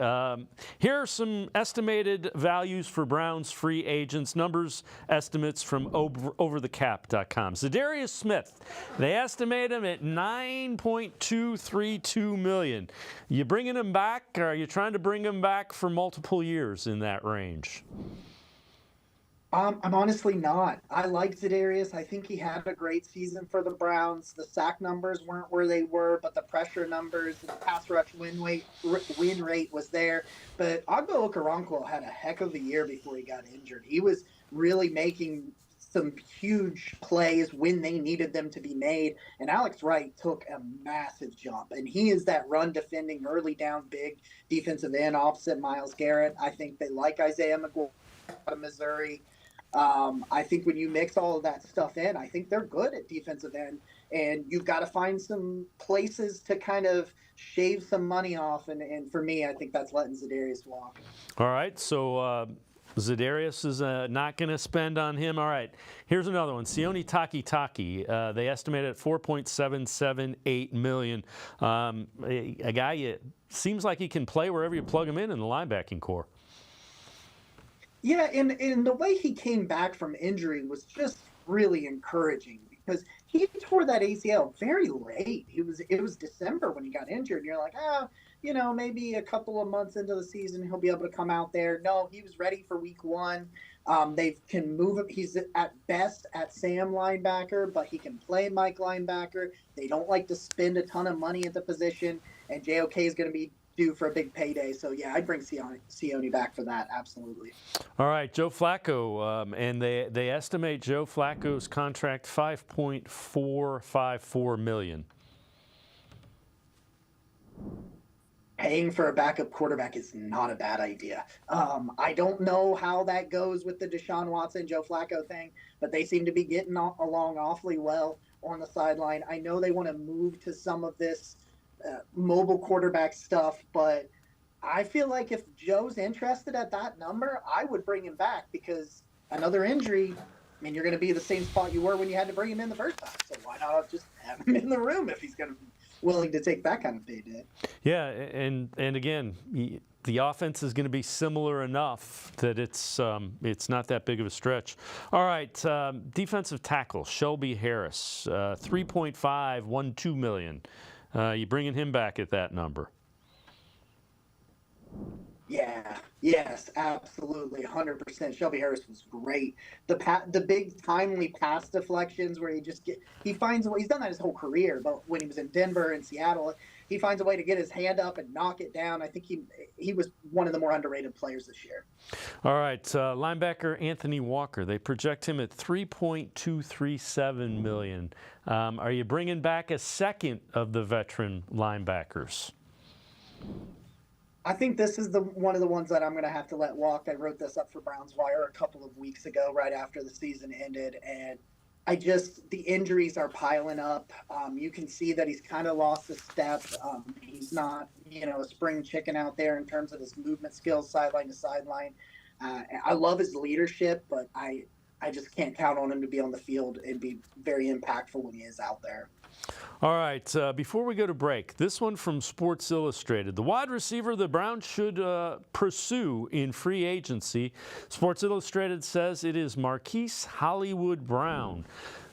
Here are some estimated values for Browns free agents, numbers estimates from overthecap.com. Zadarius Smith, they estimate him at $9.232 million. You bringing him back, or are you trying to bring him back for multiple years in that range? I'm honestly not. I like Zadarius. I think he had a great season for the Browns. The sack numbers weren't where they were, but the pressure numbers, the pass rush win rate was there. But Agbo Okoronkwo had a heck of a year before he got injured. He was really making some huge plays when they needed them to be made. And Alex Wright took a massive jump. And he is that run defending, early down, big defensive end opposite Myles Garrett. I think they like Isaiah McGuire out of Missouri. I think when you mix all of that stuff in, I think they're good at defensive end, and you've got to find some places to kind of shave some money off. And for me, I think that's letting Zadarius walk. All right, so Zadarius is not going to spend on him. All right, here's another one. Sione Takitaki, they estimate at $4.778 million. A guy, it seems like he can play wherever you plug him in the linebacking core. Yeah, and the way he came back from injury was just really encouraging because he tore that ACL very late. It was December when he got injured. And you're like, maybe a couple of months into the season he'll be able to come out there. No, he was ready for week 1. They can move him. He's at best at Sam linebacker, but he can play Mike linebacker. They don't like to spend a ton of money at the position, and JOK is going to be due for a big payday. So, yeah, I'd bring Sione back for that, absolutely. All right, Joe Flacco, and they estimate Joe Flacco's contract $5.454 million. Paying for a backup quarterback is not a bad idea. I don't know how that goes with the Deshaun Watson, Joe Flacco thing, but they seem to be getting along awfully well on the sideline. I know they want to move to some of this mobile quarterback stuff, but I feel like if Joe's interested at that number, I would bring him back because another injury, you're going to be the same spot you were when you had to bring him in the first time. So why not just have him in the room if he's going to be willing to take that kind of payday? Yeah, and again, the offense is going to be similar enough that it's not that big of a stretch. All right, defensive tackle Shelby Harris, $3.512 million. You bringing him back at that number? Yeah, yes, absolutely, 100%. Shelby Harris was great. The big timely pass deflections where he finds a way. He's done that his whole career, but when he was in Denver and Seattle, he finds a way to get his hand up and knock it down. I think he was one of the more underrated players this year. All right, linebacker Anthony Walker. They project him at $3.237 million. Are you bringing back a second of the veteran linebackers? I think this is one of the ones that I'm going to have to let walk. I wrote this up for Browns Wire a couple of weeks ago, right after the season ended, and the injuries are piling up. You can see that he's kind of lost a step. He's not, a spring chicken out there in terms of his movement skills, sideline to sideline. I love his leadership, but I just can't count on him to be on the field and be very impactful when he is out there. All right, before we go to break, this one from Sports Illustrated. The wide receiver the Browns should pursue in free agency. Sports Illustrated says it is Marquise Hollywood Brown.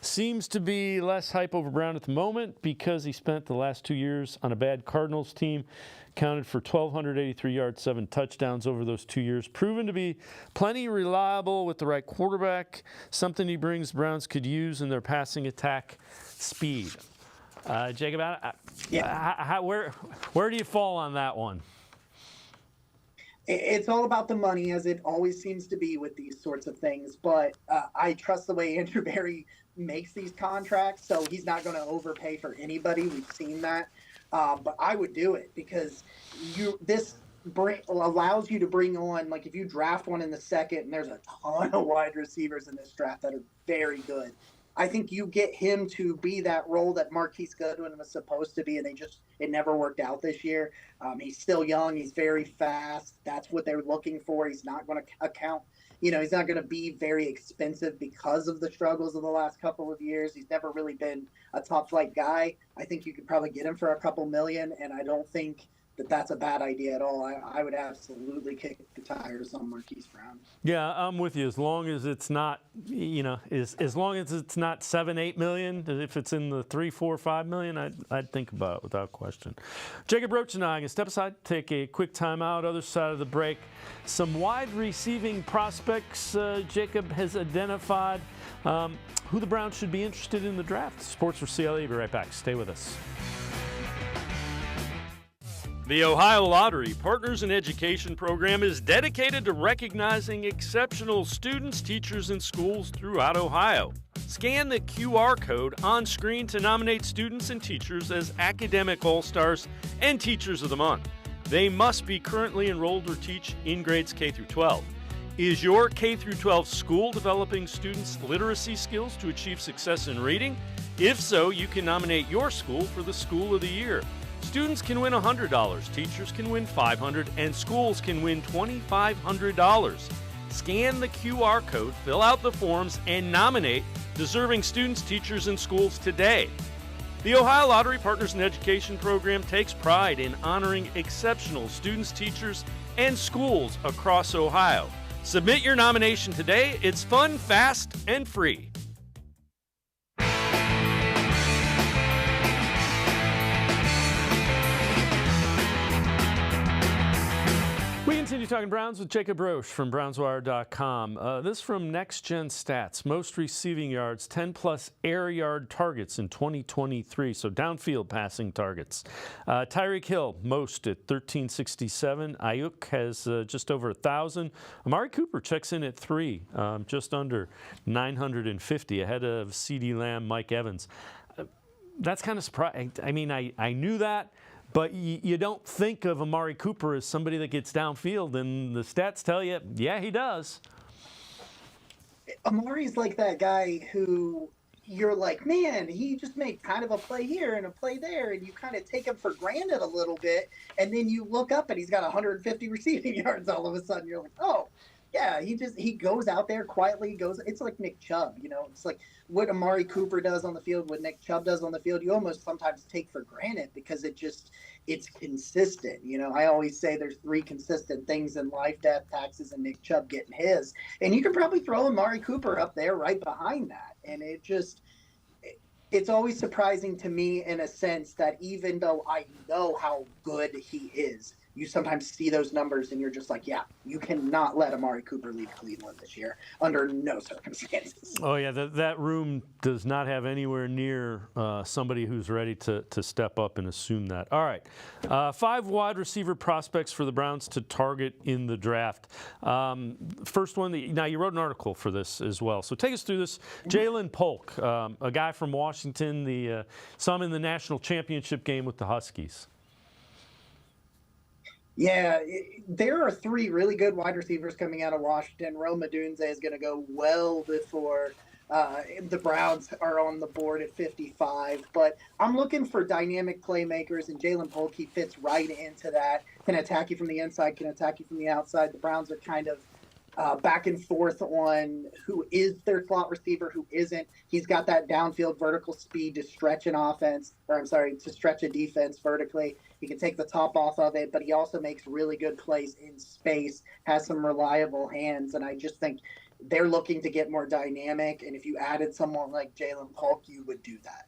Seems to be less hype over Brown at the moment because he spent the last 2 years on a bad Cardinals team. Counted for 1,283 yards, 7 touchdowns over those 2 years. Proven to be plenty reliable with the right quarterback. Something he brings Browns could use in their passing attack speed. Jacob, where do you fall on that one? It's all about the money, as it always seems to be with these sorts of things. But I trust the way Andrew Berry makes these contracts, so he's not going to overpay for anybody. We've seen that. But I would do it because this allows you to bring on, like if you draft one in the second, and there's a ton of wide receivers in this draft that are very good. I think you get him to be that role that Marquise Goodwin was supposed to be, and it never worked out this year. He's still young. He's very fast. That's what they're looking for. He's not going to account. He's not going to be very expensive because of the struggles of the last couple of years. He's never really been a top flight guy. I think you could probably get him for a couple million, and I don't think that's a bad idea at all. I would absolutely kick the tires on Marquise Brown. Yeah, I'm with you. As long as it's not, as long as it's not $7-8 million, if it's in the $3-4-5 million, I'd think about it without question. Jacob Roach and I are going to step aside, take a quick timeout. Other side of the break, some wide receiving prospects Jacob has identified. Who the Browns should be interested in the draft. Sports4CLE. Be right back. Stay with us. The Ohio Lottery Partners in Education program is dedicated to recognizing exceptional students, teachers, and schools throughout Ohio. Scan the QR code on screen to nominate students and teachers as Academic All-Stars and Teachers of the Month. They must be currently enrolled or teach in grades K through 12. Is your K through 12 school developing students' literacy skills to achieve success in reading? If so, you can nominate your school for the School of the Year. Students can win $100, teachers can win $500, and schools can win $2,500. Scan the QR code, fill out the forms, and nominate deserving students, teachers, and schools today. The Ohio Lottery Partners in Education program takes pride in honoring exceptional students, teachers, and schools across Ohio. Submit your nomination today. It's fun, fast, and free. We continue talking Browns with Jacob Roach from BrownsWire.com. This from Next Gen Stats. Most receiving yards, 10-plus air yard targets in 2023, so downfield passing targets. Tyreek Hill, most at 1,367. Ayuk has just over 1,000. Amari Cooper checks in at 3, just under 950, ahead of CeeDee Lamb, Mike Evans. That's kind of surprising. I mean, I knew that. But you don't think of Amari Cooper as somebody that gets downfield, and the stats tell you, yeah, he does. Amari's like that guy who you're like, man, he just made kind of a play here and a play there, and you kind of take him for granted a little bit, and then you look up and he's got 150 receiving yards all of a sudden. You're like, oh, yeah, he goes out there quietly, it's like Nick Chubb, it's like what Amari Cooper does on the field, what Nick Chubb does on the field, you almost sometimes take for granted because it's consistent. I always say there's 3 consistent things in life: death, taxes, and Nick Chubb getting his. And you can probably throw Amari Cooper up there right behind that. And it's always surprising to me in a sense that even though I know how good he is, you sometimes see those numbers and you're just like, yeah, you cannot let Amari Cooper leave Cleveland this year under no circumstances. Oh, yeah, that room does not have anywhere near somebody who's ready to step up and assume that. All right, 5 wide receiver prospects for the Browns to target in the draft. First one, now you wrote an article for this as well, so take us through this. Jalen Polk, a guy from Washington, saw him in the national championship game with the Huskies. Yeah, there are 3 really good wide receivers coming out of Washington. Rome Odunze is going to go well before the Browns are on the board at 55. But I'm looking for dynamic playmakers, and Jalen Polk, he fits right into that. Can attack you from the inside, can attack you from the outside. The Browns are kind of back and forth on who is their slot receiver, who isn't. He's got that downfield vertical speed to stretch to stretch a defense vertically. He can take the top off of it, but he also makes really good plays in space, has some reliable hands, and I just think they're looking to get more dynamic, and if you added someone like Jalen Polk, you would do that.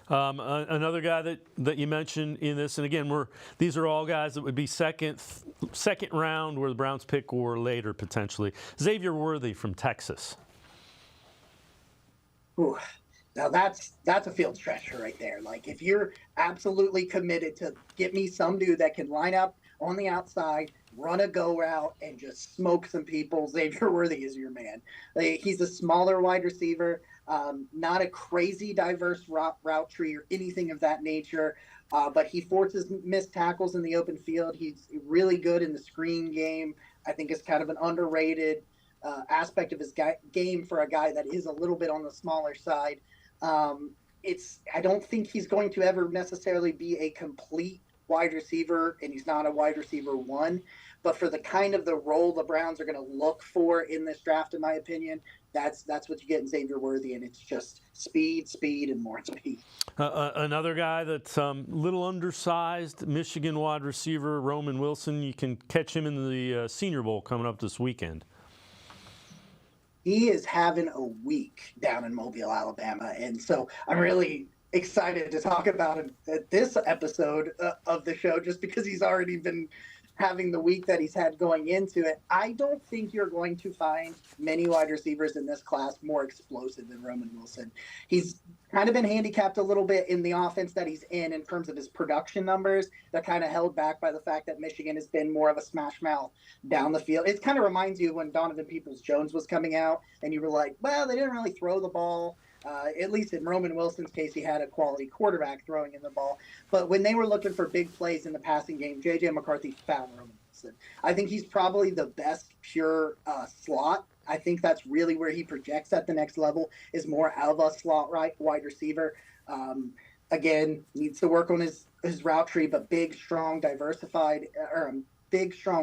Another guy that you mentioned in this, and again, these are all guys that would be second round where the Browns pick or later potentially. Xavier Worthy from Texas. Ooh. Now that's a field stretcher right there. Like if you're absolutely committed to get me some dude that can line up on the outside, run a go route, and just smoke some people, Xavier Worthy is your man. He's a smaller wide receiver, not a crazy diverse route tree or anything of that nature, but he forces missed tackles in the open field. He's really good in the screen game. I think it's kind of an underrated aspect of his game for a guy that is a little bit on the smaller side. I don't think he's going to ever necessarily be a complete wide receiver, and he's not a wide receiver 1, but for the kind of the role the Browns are going to look for in this draft, in my opinion, that's what you get in Xavier Worthy, and it's just speed, and more speed. Another guy that's a little undersized, Michigan wide receiver, Roman Wilson. You can catch him in the Senior Bowl coming up this weekend. He is having a week down in Mobile, Alabama. And so I'm really excited to talk about him at this episode of the show just because he's already been having the week that he's had going into it. I don't think you're going to find many wide receivers in this class more explosive than Roman Wilson. He's kind of been handicapped a little bit in the offense that he's in terms of his production numbers. They're kind of held back by the fact that Michigan has been more of a smash mouth down the field. It kind of reminds you when Donovan Peoples-Jones was coming out and you were like, well, they didn't really throw the ball. At least in Roman Wilson's case, he had a quality quarterback throwing in the ball. But when they were looking for big plays in the passing game, J.J. McCarthy found Roman Wilson. I think he's probably the best pure slot. I think that's really where he projects at the next level, is more of a slot wide receiver. Again, needs to work on his route tree, but big, strong,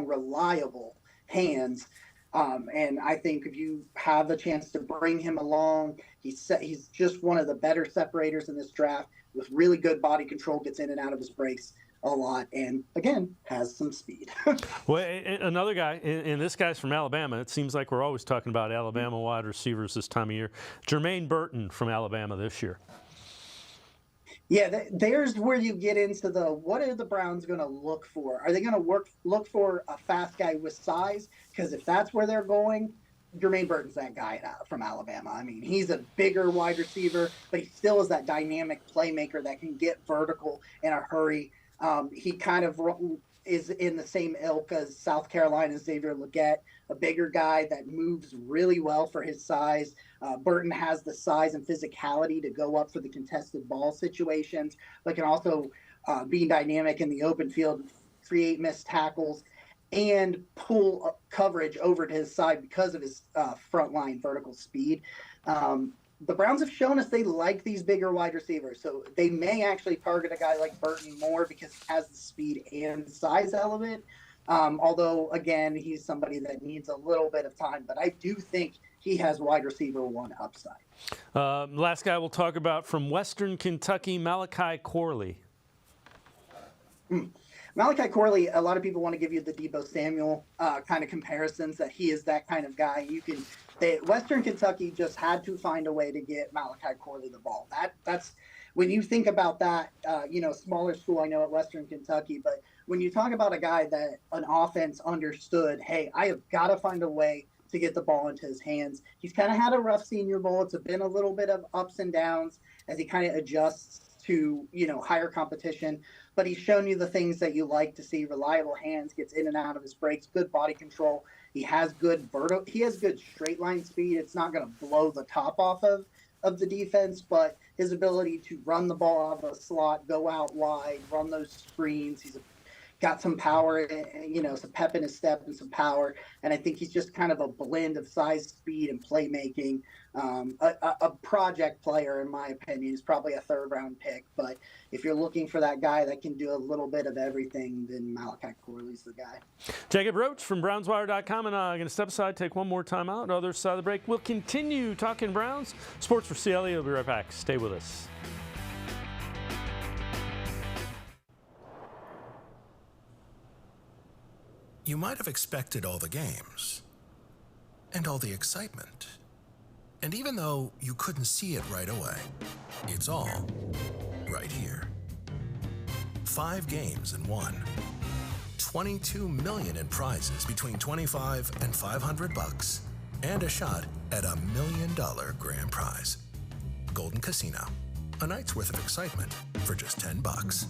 reliable hands. And I think if you have a chance to bring him along, he's just one of the better separators in this draft with really good body control, gets in and out of his breaks. a lot, and again, has some speed. Well, another guy, and this guy's from Alabama. It seems like we're always talking about Alabama wide receivers this time of year. Jermaine Burton from Alabama this year. Yeah, there's where you get into what are the Browns going to look for? Are they going to look for a fast guy with size? Because if that's where they're going, Jermaine Burton's that guy from Alabama. I mean, he's a bigger wide receiver, but he still is that dynamic playmaker that can get vertical in a hurry. He kind of is in the same ilk as South Carolina's Xavier Legette, a bigger guy that moves really well for his size. Burton has the size and physicality to go up for the contested ball situations, but can also be dynamic in the open field, create missed tackles, and pull coverage over to his side because of his frontline vertical speed. The Browns have shown us they like these bigger wide receivers, so they may actually target a guy like Burton more because he has the speed and size element. Although, again, he's somebody that needs a little bit of time, but I do think he has wide receiver one upside. Last guy we'll talk about from Western Kentucky, Malachi Corley. Malachi Corley, a lot of people want to give you the Deebo Samuel kind of comparisons, that he is that kind of guy. Western Kentucky just had to find a way to get Malachi Corley the ball. That's when you think about that, smaller school, I know at Western Kentucky, but when you talk about a guy that an offense understood, hey, I have got to find a way to get the ball into his hands. He's kind of had a rough Senior Bowl. It's been a little bit of ups and downs as he kind of adjusts to, higher competition, but he's shown you the things that you like to see: reliable hands, gets in and out of his breaks, good body control. He has good straight line speed. It's not going to blow the top off of the defense, but his ability to run the ball out of a slot, go out wide, run those screens. He's got some power, some pep in his step and some power. And I think he's just kind of a blend of size, speed, and playmaking. A project player, in my opinion. Is probably a third-round pick. But if you're looking for that guy that can do a little bit of everything, then Malachi Corley's the guy. Jacob Roach from BrownsWire.com, and I'm going to step aside, take one more time out. Other side of the break, we'll continue talking Browns. Sports for CLE. We'll be right back. Stay with us. You might have expected all the games and all the excitement. And even though you couldn't see it right away, it's all right here. 5 games in one. $22 million in prizes between $25 and $500, and a shot at $1 million grand prize. Golden Casino. A night's worth of excitement for just $10.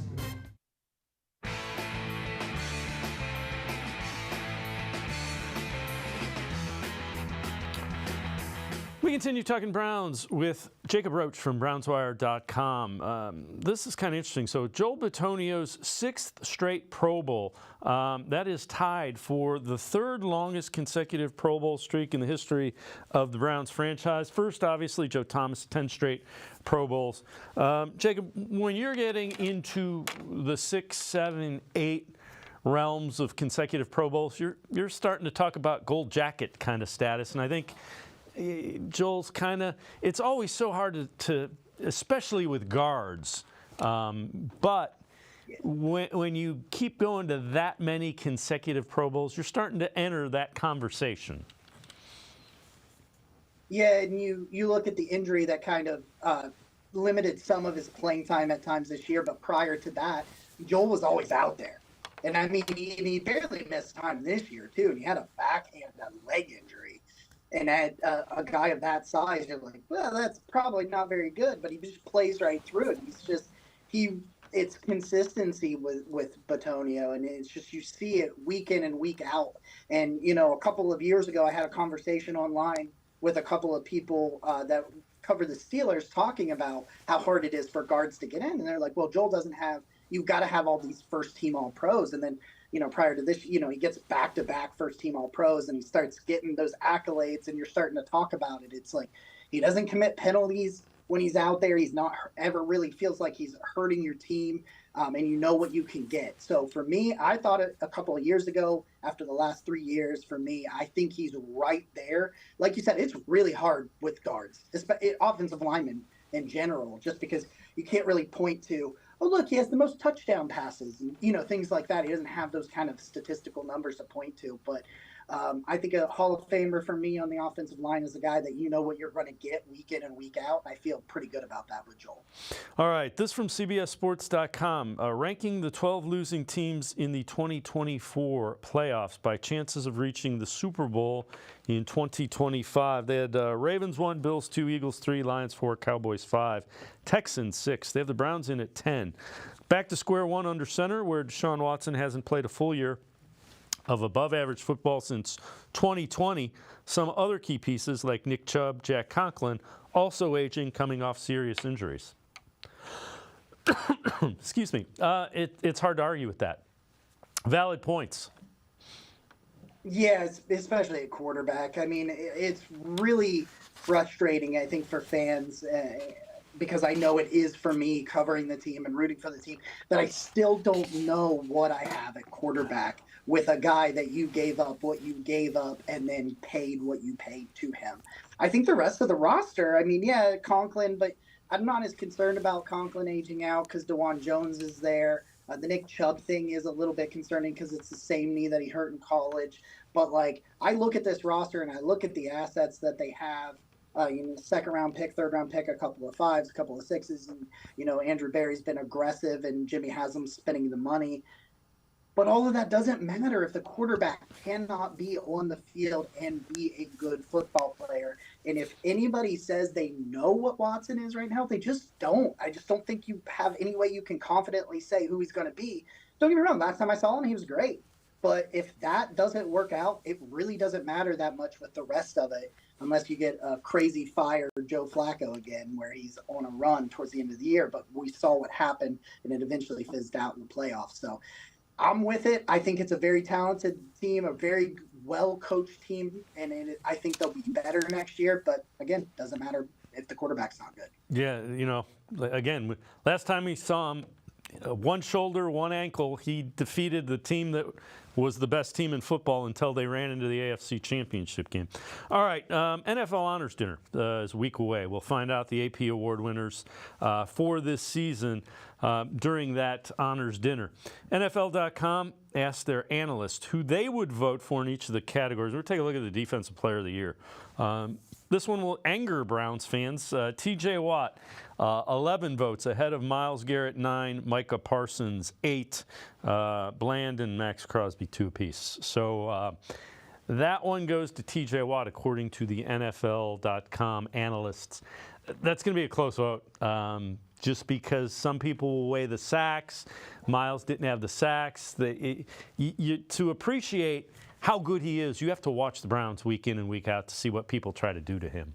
We continue talking Browns with Jacob Roach from BrownsWire.com. This is kind of interesting. So Joel Bitonio's 6th straight Pro Bowl, that is tied for the 3rd longest consecutive Pro Bowl streak in the history of the Browns franchise. First, obviously, Joe Thomas, 10 straight Pro Bowls. Jacob, when you're getting into the 6, 7, 8 realms of consecutive Pro Bowls, you're starting to talk about gold jacket kind of status, and I think Joel's it's always so hard to especially with guards, but when you keep going to that many consecutive Pro Bowls, you're starting to enter that conversation. Yeah, and you look at the injury that kind of limited some of his playing time at times this year, but prior to that, Joel was always out there. And I mean, he barely missed time this year, too, and he had a backhand, a leg injury. And at a guy of that size, you're like, well, that's probably not very good, but he just plays right through it. It's consistency with Bitonio, and it's just, you see it week in and week out. And, a couple of years ago, I had a conversation online with a couple of people that cover the Steelers talking about how hard it is for guards to get in. And they're like, well, Joel doesn't have, you've got to have all these first-team All-Pros. And then, prior to this, he gets back-to-back first-team All-Pros, and he starts getting those accolades, and you're starting to talk about it. It's like he doesn't commit penalties when he's out there. He's not ever really feels like he's hurting your team, and you know what you can get. So for me, I thought a couple of years ago, after the last 3 years, for me, I think he's right there. Like you said, it's really hard with guards, offensive linemen in general, just because you can't really point to, oh, look, he has the most touchdown passes, and, things like that. He doesn't have those kind of statistical numbers to point to. But I think a Hall of Famer for me on the offensive line is a guy that you know what you're going to get week in and week out. I feel pretty good about that with Joel. All right, this from CBSSports.com. Ranking the 12 losing teams in the 2024 playoffs by chances of reaching the Super Bowl in 2025. They had Ravens 1, Bills 2, Eagles 3, Lions 4, Cowboys 5, Texans 6. They have the Browns in at 10. Back to square one under center, where Deshaun Watson hasn't played a full year of above-average football since 2020. Some other key pieces like Nick Chubb, Jack Conklin, also aging, coming off serious injuries. Excuse me. It's hard to argue with that. Valid points. Yeah, especially at quarterback. I mean, it's really frustrating, I think, for fans, because I know it is for me covering the team and rooting for the team, that I still don't know what I have at quarterback with a guy that you gave up what you gave up and then paid what you paid to him. I think the rest of the roster, I mean, yeah, Conklin, but I'm not as concerned about Conklin aging out because DeJuan Jones is there. The Nick Chubb thing is a little bit concerning because it's the same knee that he hurt in college. But, I look at this roster and I look at the assets that they have. Second-round pick, third-round pick, a couple of 5s, a couple of 6s. And, Andrew Berry's been aggressive and Jimmy has them spending the money. But all of that doesn't matter if the quarterback cannot be on the field and be a good football player. And if anybody says they know what Watson is right now, they just don't. I just don't think you have any way you can confidently say who he's going to be. Don't get me wrong. Last time I saw him, he was great. But if that doesn't work out, it really doesn't matter that much with the rest of it, unless you get a crazy fire Joe Flacco again, where he's on a run towards the end of the year. But we saw what happened, and it eventually fizzed out in the playoffs. So I'm with it. I think it's a very talented team, a very well-coached team, and I think they'll be better next year. But, again, doesn't matter if the quarterback's not good. Yeah, again, last time we saw him, one shoulder, one ankle, he defeated the team that was the best team in football until they ran into the AFC Championship game. All right, NFL Honors Dinner is a week away. We'll find out the AP Award winners for this season during that Honors Dinner. NFL.com asked their analysts who they would vote for in each of the categories. We'll take a look at the Defensive Player of the Year. This one will anger Browns fans. T.J. Watt, 11 votes, ahead of Myles Garrett, 9, Micah Parsons, 8, Bland and Max Crosby, 2 apiece. So that one goes to T.J. Watt, according to the NFL.com analysts. That's going to be a close vote, just because some people will weigh the sacks. Myles didn't have the sacks. To appreciate how good he is, you have to watch the Browns week in and week out to see what people try to do to him.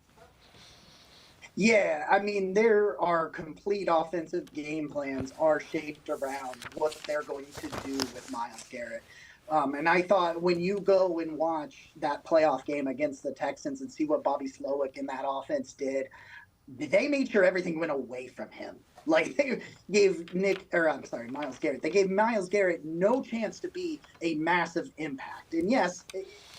Yeah, I mean, there are complete offensive game plans are shaped around what they're going to do with Myles Garrett. And I thought when you go and watch that playoff game against the Texans and see what Bobby Slowick and that offense did, they made sure everything went away from him. They gave Myles Garrett. They gave Myles Garrett no chance to be a massive impact. And yes,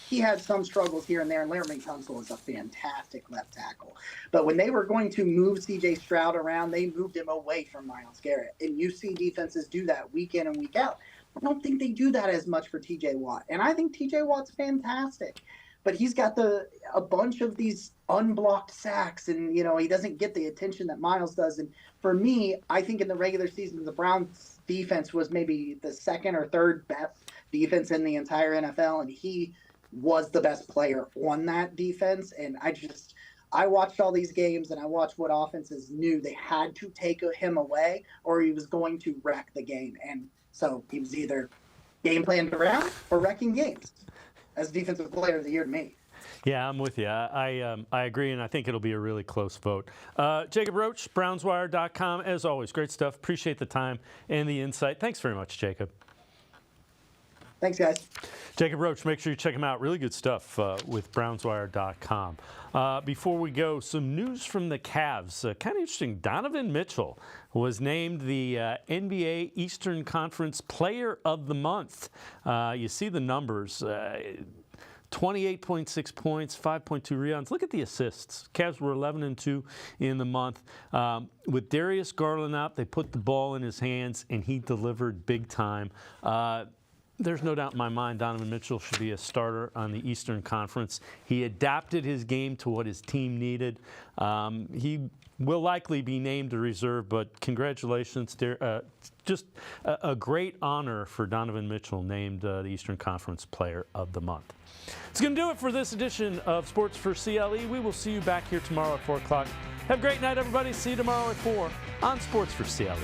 he had some struggles here and there, and Laramie Tunsil is a fantastic left tackle. But when they were going to move C.J. Stroud around, they moved him away from Myles Garrett. And you see defenses do that week in and week out. I don't think they do that as much for T.J. Watt. And I think T.J. Watt's fantastic. But he's got a bunch of these unblocked sacks, and, he doesn't get the attention that Myles does. And for me, I think in the regular season, the Browns defense was maybe the second or third best defense in the entire NFL, and he was the best player on that defense. And I watched all these games, and I watched what offenses knew they had to take him away or he was going to wreck the game. And so he was either game planned around or wrecking games as Defensive Player of the Year to me. Yeah, I'm with you. I agree, and I think it'll be a really close vote. Jacob Roach, BrownsWire.com. As always, great stuff. Appreciate the time and the insight. Thanks very much, Jacob. Thanks, guys. Jacob Roach, make sure you check him out. Really good stuff with BrownsWire.com. Before we go, some news from the Cavs. Kind of interesting. Donovan Mitchell was named the NBA Eastern Conference Player of the Month. You see the numbers. 28.6 points, 5.2 rebounds. Look at the assists. Cavs were 11-2 in the month. With Darius Garland out, they put the ball in his hands, and he delivered big time. There's no doubt in my mind Donovan Mitchell should be a starter on the Eastern Conference. He adapted his game to what his team needed. He will likely be named a reserve, but congratulations. Just a great honor for Donovan Mitchell, named the Eastern Conference Player of the Month. It's going to do it for this edition of Sports for CLE. We will see you back here tomorrow at 4 o'clock. Have a great night, everybody. See you tomorrow at 4 on Sports for CLE.